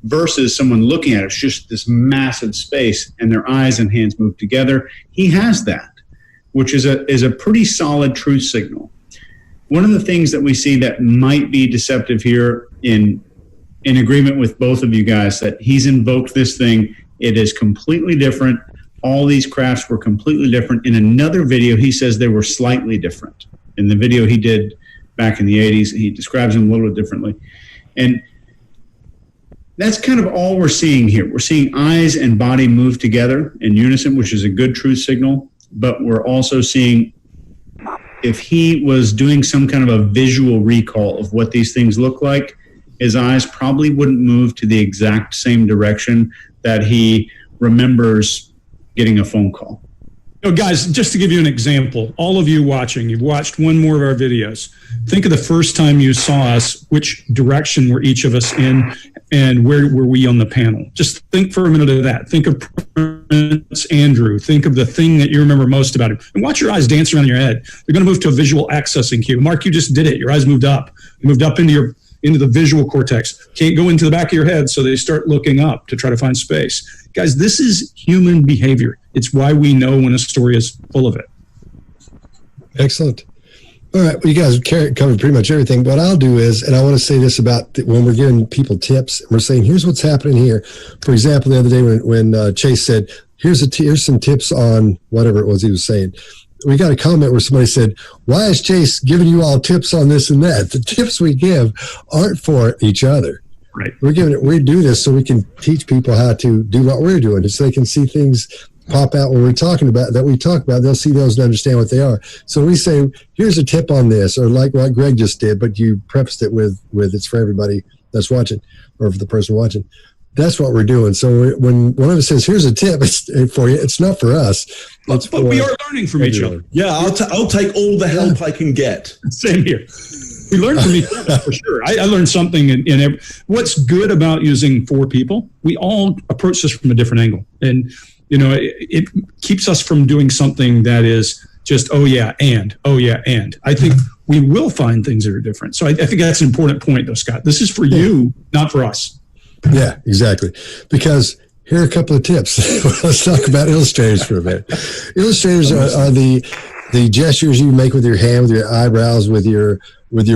versus someone looking at it, it's just this massive space and their eyes and hands move together. He has that, which is a pretty solid truth signal. One of the things that we see that might be deceptive here, in agreement with both of you guys, that he's invoked this thing. It is completely different. All these crafts were completely different. In another video, he says they were slightly different. In the video he did back in the 80s, he describes them a little bit differently. And that's kind of all we're seeing here. We're seeing eyes and body move together in unison, which is a good truth signal. But we're also seeing, if he was doing some kind of a visual recall of what these things look like, his eyes probably wouldn't move to the exact same direction that he remembers getting a phone call.
Guys, just to give you an example, all of you watching, you've watched one more of our videos. Think of the first time you saw us, which direction were each of us in, and where were we on the panel? Just think for a minute of that. Think of Prince Andrew. Think of the thing that you remember most about him. And watch your eyes dance around in your head. They're going to move to a visual accessing cue. Mark, you just did it. Your eyes moved up. You moved up into the visual cortex. Can't go into the back of your head, so they start looking up to try to find space. Guys, this is human behavior. It's why we know when a story is full of it.
Excellent. All right, well, you guys covered pretty much everything. What I'll do is, and I want to say this about when we're giving people tips, we're saying, here's what's happening here. For example, the other day when Chase said, here's some tips on whatever it was he was saying. We got a comment where somebody said, why is Chase giving you all tips on this and that? The tips we give aren't for each other.
Right.
We do this so we can teach people how to do what we're doing, so they can see things pop out when we talk about. They'll see those and understand what they are. So we say, here's a tip on this, or like what Greg just did, but you prefaced it with it's for everybody that's watching, or for the person watching. That's what we're doing. So when one of us says, here's a tip, it's for you. It's not for us.
But we are learning from each other.
Yeah, I'll take all the help I can get.
Same here. We learn from each other for sure. I learned something in every. What's good about using 4 people? We all approach this from a different angle, and it keeps us from doing something that is just and. I think we will find things that are different. So I think that's an important point, though, Scott. This is for you, not for us.
Yeah, exactly. Because here are a couple of tips. Let's talk about illustrators for a minute. Illustrators are the gestures you make with your hand, with your eyebrows, with your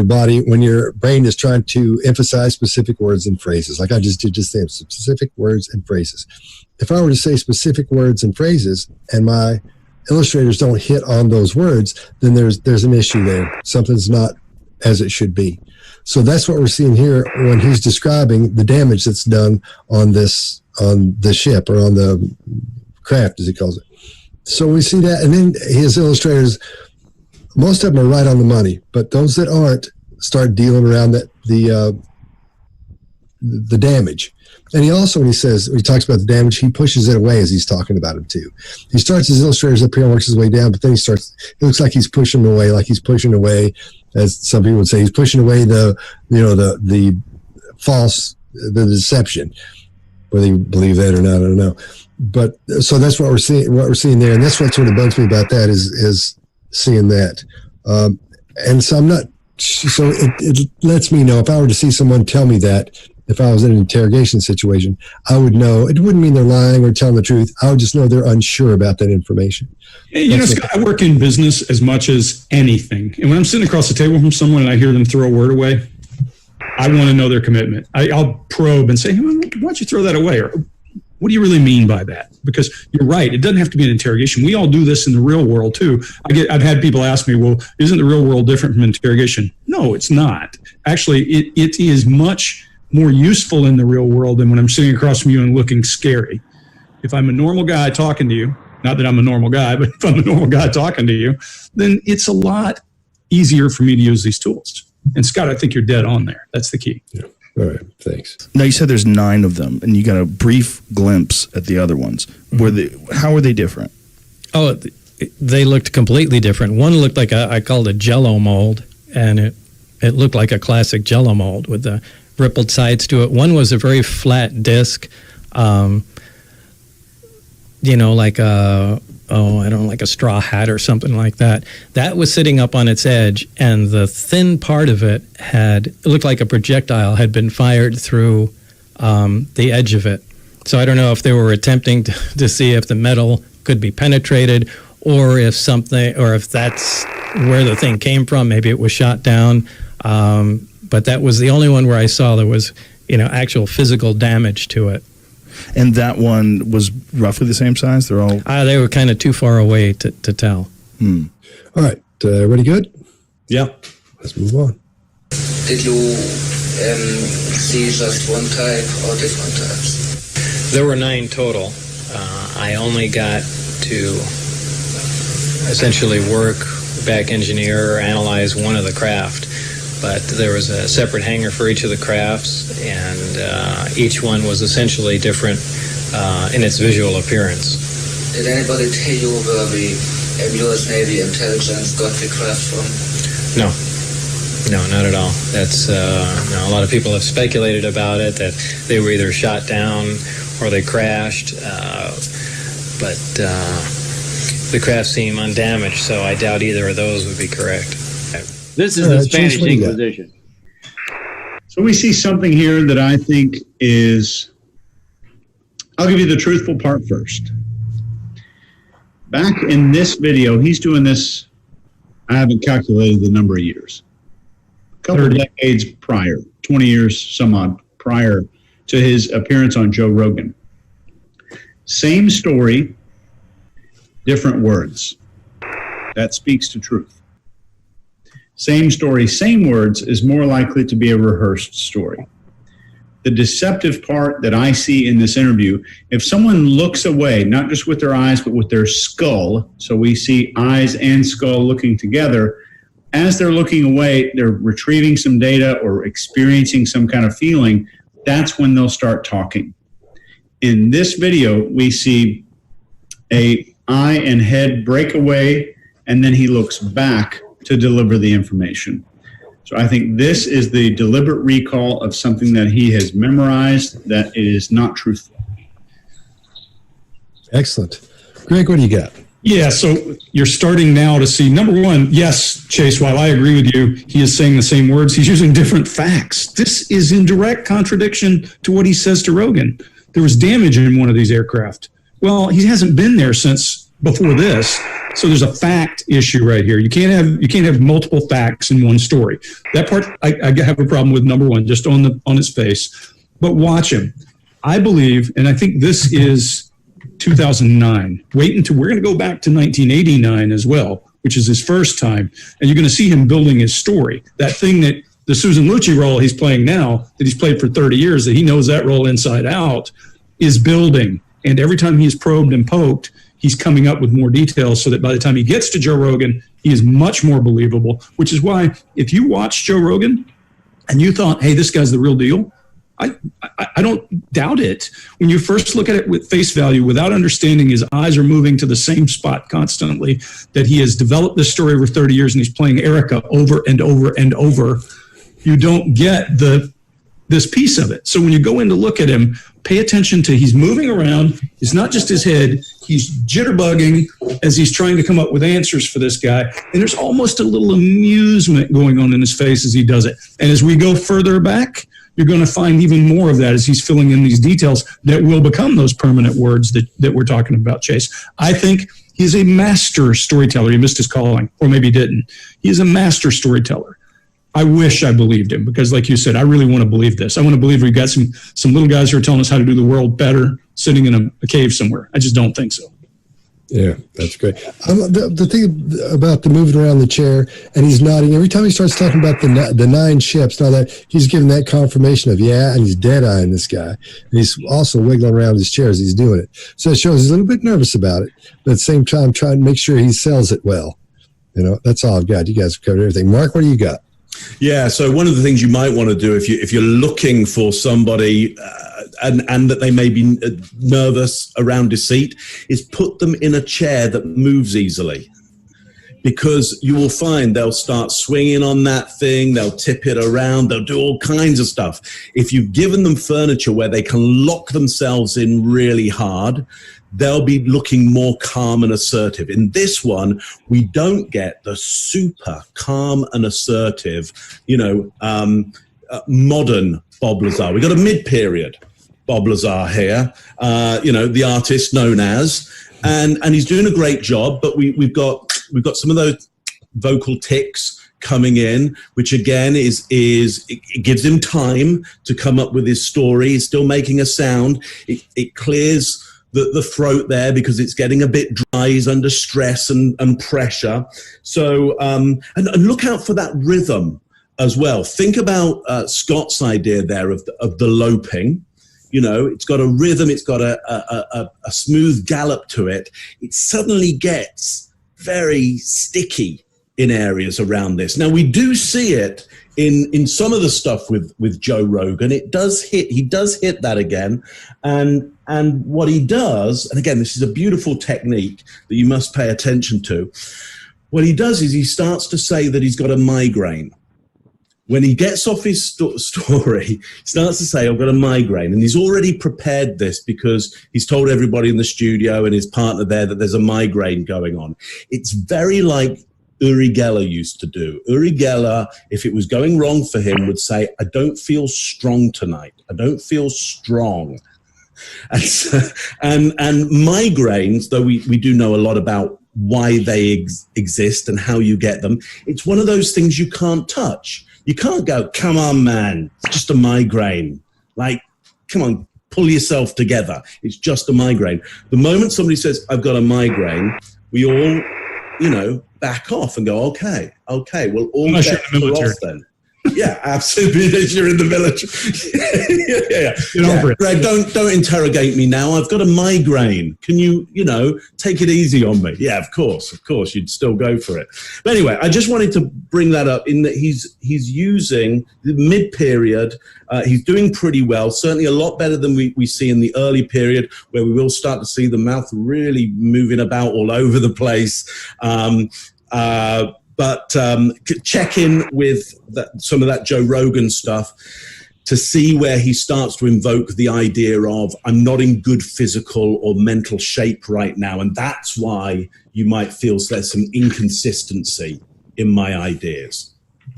body when your brain is trying to emphasize specific words and phrases. Like I just did just say, specific words and phrases. If I were to say specific words and phrases and my illustrators don't hit on those words, then there's an issue there. Something's not as it should be. So that's what we're seeing here when he's describing the damage that's done on the ship, or on the craft, as he calls it. So we see that, and then his illustrators, most of them are right on the money, but those that aren't start dealing around the damage. And he also, when he talks about the damage, he pushes it away as he's talking about it too. He starts his illustrators up here and works his way down, but then it looks like he's pushing them away, as some people would say, he's pushing away the false, the deception. Whether you believe that or not, I don't know. But so that's what we're seeing there, and that's what sort of bugs me about that is seeing that. And so I'm not. So it lets me know if I were to see someone tell me that, if I was in an interrogation situation, I would know. It wouldn't mean they're lying or telling the truth. I would just know they're unsure about that information.
Scott, I work in business as much as anything. And when I'm sitting across the table from someone and I hear them throw a word away, I want to know their commitment. I'll probe and say, hey, why don't you throw that away? Or what do you really mean by that? Because you're right. It doesn't have to be an interrogation. We all do this in the real world too. I've had people ask me, well, isn't the real world different from interrogation? No, it's not. Actually, it is much more useful in the real world than when I'm sitting across from you and looking scary. If I'm a normal guy talking to you, not that I'm a normal guy, but if I'm a normal guy talking to you, then it's a lot easier for me to use these tools. And Scott, I think you're dead on there. That's the key.
Yeah. All right. Thanks.
Now, you said there's 9 of them, and you got a brief glimpse at the other ones. How were they different?
Oh, they looked completely different. One looked like I called a Jell-O mold, and it looked like a classic Jell-O mold with the rippled sides to it. One was a very flat disc, like like a straw hat or something like that. That was sitting up on its edge, and the thin part of it looked like a projectile had been fired through the edge of it. So I don't know if they were attempting to see if the metal could be penetrated, or if that's where the thing came from. Maybe it was shot down. But that was the only one where I saw there was, actual physical damage to it.
And that one was roughly the same size? They're all...
they were kind of too far away to tell.
All right. Everybody good?
Yeah.
Let's move on.
Did you see just one type or different types?
There were 9 total. I only got to essentially work, back engineer, or analyze one of the craft. But there was a separate hangar for each of the crafts, and each one was essentially different in its visual appearance.
Did anybody tell you where the U.S. Navy intelligence got the craft from?
No. No, not at all. That's a lot of people have speculated about it, that they were either shot down or they crashed, but the craft seem undamaged, so I doubt either of those would be correct.
This is the Spanish Inquisition.
So we see something here that I think is, I'll give you the truthful part first. Back in this video, he's doing this, I haven't calculated the number of years. A couple of decades prior, 20 years some odd prior to his appearance on Joe Rogan. Same story, different words. That speaks to truth. Same story, same words is more likely to be a rehearsed story. The deceptive part that I see in this interview, if someone looks away, not just with their eyes, but with their skull, so we see eyes and skull looking together, as they're looking away, they're retrieving some data or experiencing some kind of feeling, that's when they'll start talking. In this video, we see a eye and head break away, and then he looks back to deliver the information. So I think this is the deliberate recall of something that he has memorized that is not truthful.
Excellent. Greg, what do you got?
Yeah, so you're starting now to see, number one, yes, Chase, while I agree with you, he is saying the same words, he's using different facts. This is in direct contradiction to what he says to Rogan. There was damage in one of these aircraft. Well, he hasn't been there since before this, so there's a fact issue right here. You can't have multiple facts in one story. That part I have a problem with, number one, just on his face. But watch him. I believe, and I think this is 2009. Wait until we're going to go back to 1989 as well, which is his first time, and you're going to see him building his story. That thing that the Susan Lucci role he's playing now, that he's played for 30 years, that he knows that role inside out, is building. And every time he's probed and poked, he's coming up with more details so that by the time he gets to Joe Rogan, he is much more believable, which is why if you watch Joe Rogan and you thought, hey, this guy's the real deal, I don't doubt it. When you first look at it with face value, without understanding his eyes are moving to the same spot constantly, that he has developed this story over 30 years and he's playing Erica over and over and over, you don't get this piece of it. So when you go in to look at him, pay attention to he's moving around. It's not just his head. He's jitterbugging as he's trying to come up with answers for this guy. And there's almost a little amusement going on in his face as he does it. And as we go further back, you're going to find even more of that as he's filling in these details that will become those permanent words that we're talking about, Chase. I think he's a master storyteller. He missed his calling, or maybe he didn't. He's a master storyteller. I wish I believed him because, like you said, I really want to believe this. I want to believe we've got some little guys who are telling us how to do the world better sitting in a cave somewhere. I just don't think so.
Yeah, that's great. The thing about the moving around the chair, and he's nodding every time he starts talking about the 9 ships and all that, he's giving that confirmation of, yeah, and he's dead-eyeing this guy. And he's also wiggling around his chair as he's doing it. So it shows he's a little bit nervous about it, but at the same time trying to make sure he sells it well. You know, that's all I've got. You guys have covered everything. Mark, what do you got?
Yeah, so one of the things you might want to do if you're looking for somebody and that they may be nervous around deceit is put them in a chair that moves easily, because you will find they'll start swinging on that thing, they'll tip it around, they'll do all kinds of stuff. If you've given them furniture where they can lock themselves in really hard, they'll be looking more calm and assertive. In this one, we don't get the super calm and assertive, modern Bob Lazar. We got a mid-period Bob Lazar here, the artist known as, and he's doing a great job. But we've got some of those vocal tics coming in, which again it gives him time to come up with his story. He's still making a sound. It clears the throat there because it's getting a bit dry. He's under stress and pressure. So and look out for that rhythm as well. Think about Scott's idea there of the loping. It's got a rhythm. It's got a smooth gallop to it. It suddenly gets very sticky in areas around this. Now we do see it in some of the stuff with Joe Rogan, he does hit that again. And what he does, and again, this is a beautiful technique that you must pay attention to. What he does is he starts to say that he's got a migraine. When he gets off his story, he starts to say, I've got a migraine. And he's already prepared this because he's told everybody in the studio and his partner there that there's a migraine going on. It's very like Uri Geller used to do. Uri Geller, if it was going wrong for him, would say, I don't feel strong tonight. I don't feel strong. And migraines, though we do know a lot about why they exist and how you get them, it's one of those things you can't touch. You can't go, come on, man, it's just a migraine. Like, come on, pull yourself together. It's just a migraine. The moment somebody says, I've got a migraine, we all, back off and go, okay, well, all bets are off then. Yeah, absolutely. You're in the military. Yeah. Greg, don't interrogate me now. I've got a migraine. Can you, take it easy on me? Yeah, of course, you'd still go for it. But anyway, I just wanted to bring that up in that he's using the mid-period. He's doing pretty well, certainly a lot better than we see in the early period, where we will start to see the mouth really moving about all over the place. But check in with some of that Joe Rogan stuff to see where he starts to invoke the idea of, I'm not in good physical or mental shape right now. And that's why you might feel there's some inconsistency in my ideas.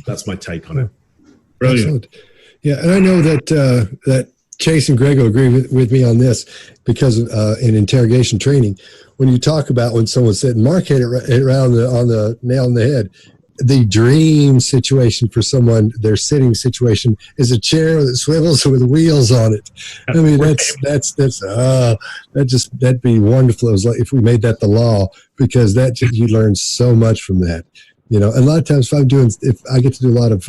That's my take on it.
Brilliant. Excellent. Yeah, and I know that Chase and Greg will agree with me on this because in interrogation training, when you talk about when someone's sitting, Mark hit it right on the nail on the head. The dream situation for someone, their sitting situation, is a chair that swivels with wheels on it. I mean, that'd be wonderful. It was like if we made that the law, because you learn so much from that. And a lot of times if I get to do a lot of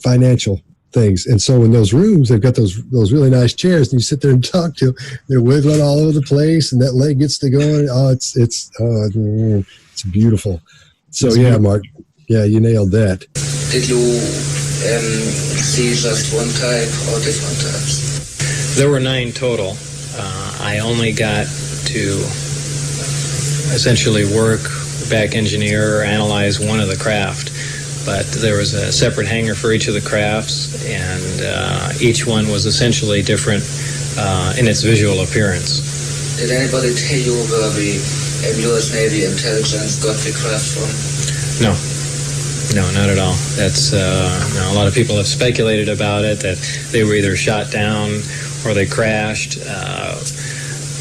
financial things. And so in those rooms, they've got those really nice chairs, and you sit there and talk to them. They're wiggling all over the place, and that leg gets to going. Oh, it's beautiful. So yeah, Mark, you nailed that.
Did you see just one type or different types?
There were 9 total. I only got to essentially work, back engineer, or analyze one of the craft. But there was a separate hangar for each of the crafts, and each one was essentially different in its visual appearance.
Did anybody tell you where the U.S. Navy intelligence got the craft from?
No, not at all. That's a lot of people have speculated about it, that they were either shot down or they crashed,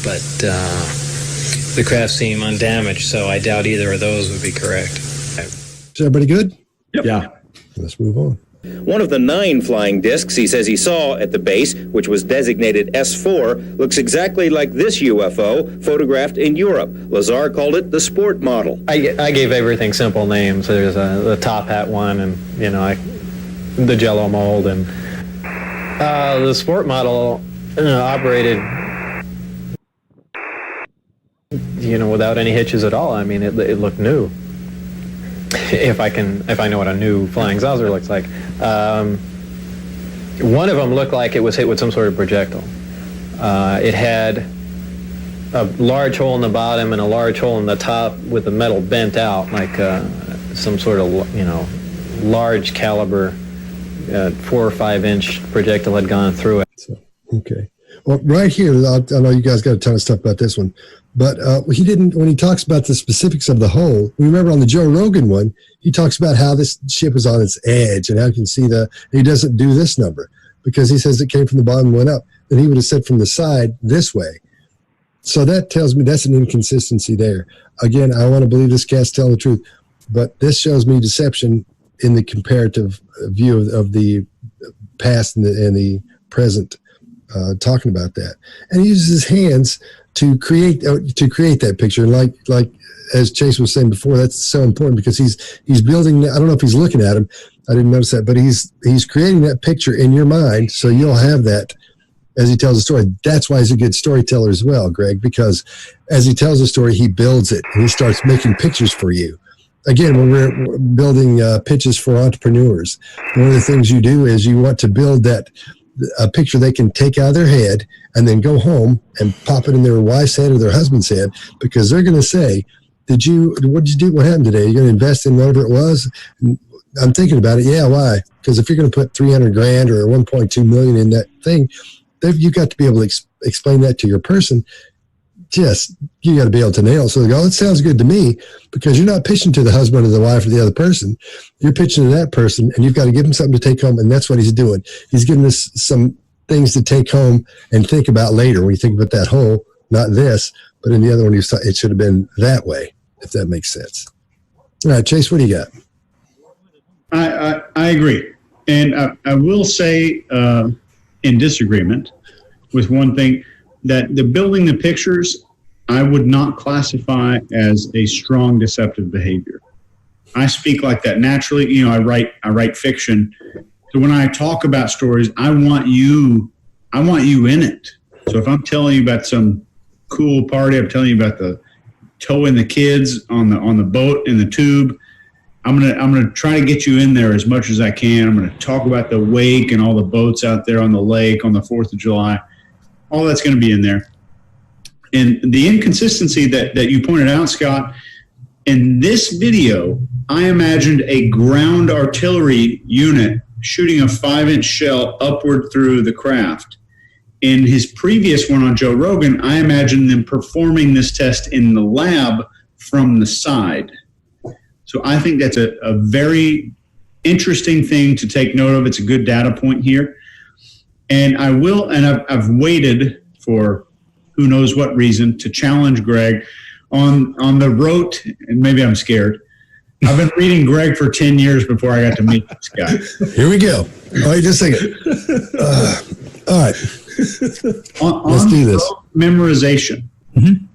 but the craft seem undamaged, so I doubt either of those would be correct.
Is everybody good?
Yep. Yeah.
Let's move on.
One of the 9 flying discs he says he saw at the base, which was designated S4, looks exactly like this UFO photographed in Europe. Lazar called it the sport model.
I gave everything simple names. There's the top hat one, and the Jello mold, and the sport model operated without any hitches at all. I mean, it looked new. If I know what a new flying saucer looks like. One of them looked like it was hit with some sort of projectile. It had a large hole in the bottom and a large hole in the top with the metal bent out, like some sort of large caliber 4 or 5 inch projectile had gone through it.
Okay. Well, right here, I know you guys got a ton of stuff about this one, but he didn't, when he talks about the specifics of the hole, remember on the Joe Rogan one, he talks about how this ship is on its edge and how you can see he doesn't do this number because he says it came from the bottom and went up. Then he would have said from the side this way. So that tells me that's an inconsistency there. Again, I want to believe this cat's telling the truth, but this shows me deception in the comparative view of the past and the present. Talking about that, and he uses his hands to create that picture. And like as Chase was saying before, that's so important because he's building. I don't know if he's looking at him. I didn't notice that, but he's creating that picture in your mind, so you'll have that as he tells the story. That's why he's a good storyteller as well, Greg, because as he tells the story, he builds it and he starts making pictures for you. again, when we're building pitches for entrepreneurs, one of the things you do is you want to build a picture they can take out of their head and then go home and pop it in their wife's head or their husband's head, because they're going to say, what did you do? What happened today? You're going to invest in whatever it was? And I'm thinking about it. Yeah, why? Because if you're going to put $300,000 or $1.2 million in that thing, you got to be able to explain that to your person. Just, you got to be able to nail it. So they go, it sounds good to me, because you're not pitching to the husband or the wife or the other person. You're pitching to that person, and you've got to give him something to take home, and that's what he's doing. He's giving us some things to take home and think about later. When you think about that whole, not this, but in the other one, it should have been that way, if that makes sense. All right, Chase, what do you got?
I agree. And I will say, in disagreement with one thing, that the building the pictures, I would not classify as a strong deceptive behavior. I speak like that naturally. You know, I write fiction. So when I talk about stories, I want you in it. So if I'm telling you about some cool party, I'm telling you about the towing the kids on the boat in the tube, I'm gonna try to get you in there as much as I can. I'm gonna talk about the wake and all the boats out there on the lake on the 4th of July. All that's going to be in there. And the inconsistency that you pointed out, Scott, in this video, I imagined a ground artillery unit shooting a 5-inch shell upward through the craft. In his previous one on Joe Rogan, I imagined them performing this test in the lab from the side. So I think that's a very interesting thing to take note of. It's a good data point here. And I've waited for who knows what reason to challenge Greg on the rote, and maybe I'm scared. I've been reading Greg for 10 years before I got to meet this guy.
Here we go. All right, just a second. All right.
Let's do this. Memorization. Mm-hmm.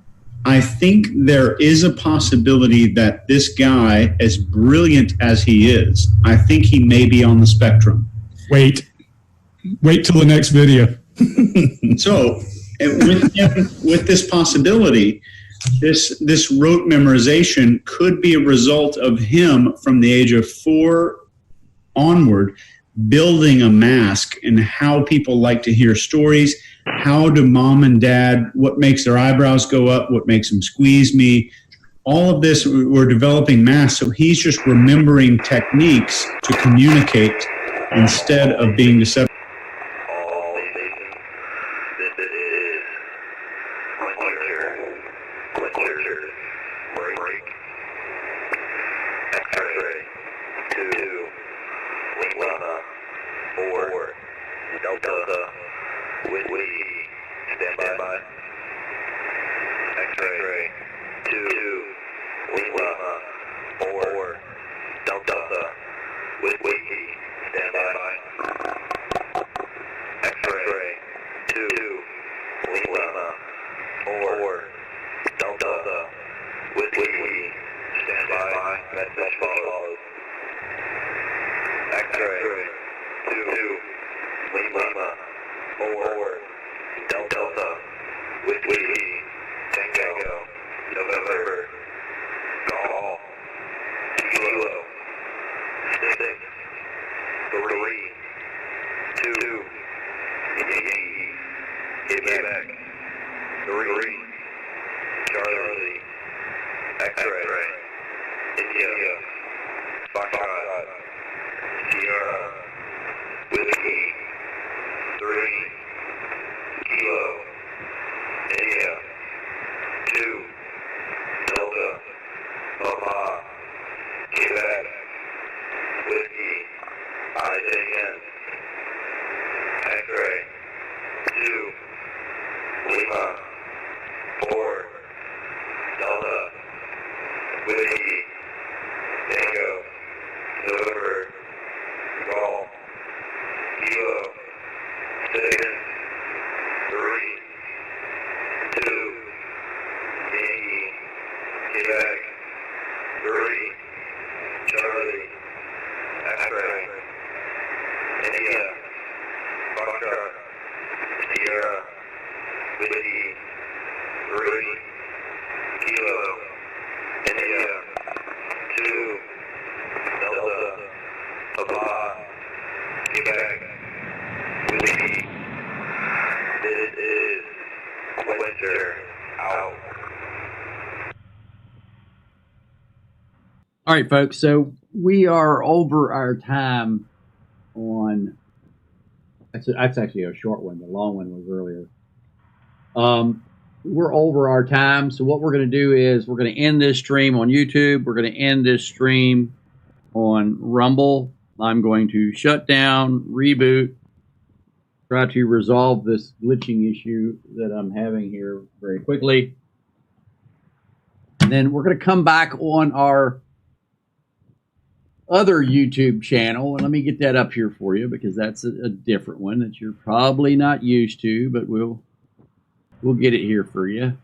I think there is a possibility that this guy, as brilliant as he is, I think he may be on the spectrum.
Wait till the next video.
So with this possibility, this rote memorization could be a result of him from the age of 4 onward building a mask and how people like to hear stories. How do mom and dad, what makes their eyebrows go up, what makes them squeeze me? All of this, we're developing masks, so he's just remembering techniques to communicate instead of being deceptive.
Kilo, India, 2, Chtr out.
All right, folks. So we are over our time on. That's actually a short one. The long one was earlier. We're over our time. So what we're going to do is we're going to end this stream on YouTube. We're going to end this stream on Rumble. I'm going to shut down, reboot, try to resolve this glitching issue that I'm having here very quickly. And then we're going to come back on our other YouTube channel. And let me get that up here for you because that's a different one that you're probably not used to, but we'll get it here for you.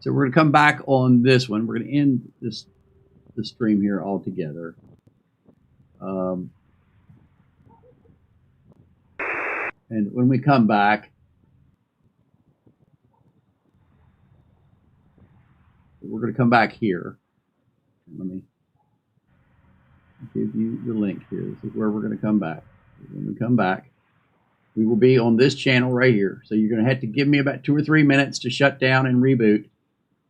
So we're going to come back on this one. We're going to end the stream here altogether. And when we come back, we're going to come back here. Let me give you the link here. This is where we're going to come back. When we come back, we will be on this channel right here. So you're going to have to give me about 2 or 3 minutes to shut down and reboot.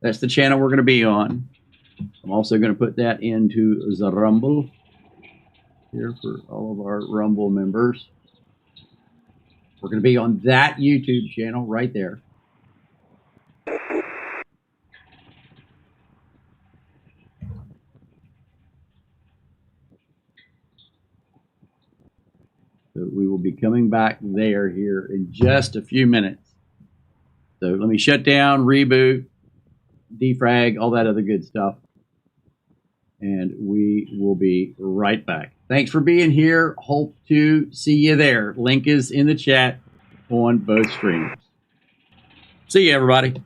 That's the channel we're going to be on. I'm also going to put that into the Rumble here for all of our Rumble members. We're going to be on that YouTube channel right there. So we will be coming back there here in just a few minutes. So let me shut down, reboot, defrag, all that other good stuff. And we will be right back. Thanks for being here. Hope to see you there. Link is in the chat on both streams. See you, everybody.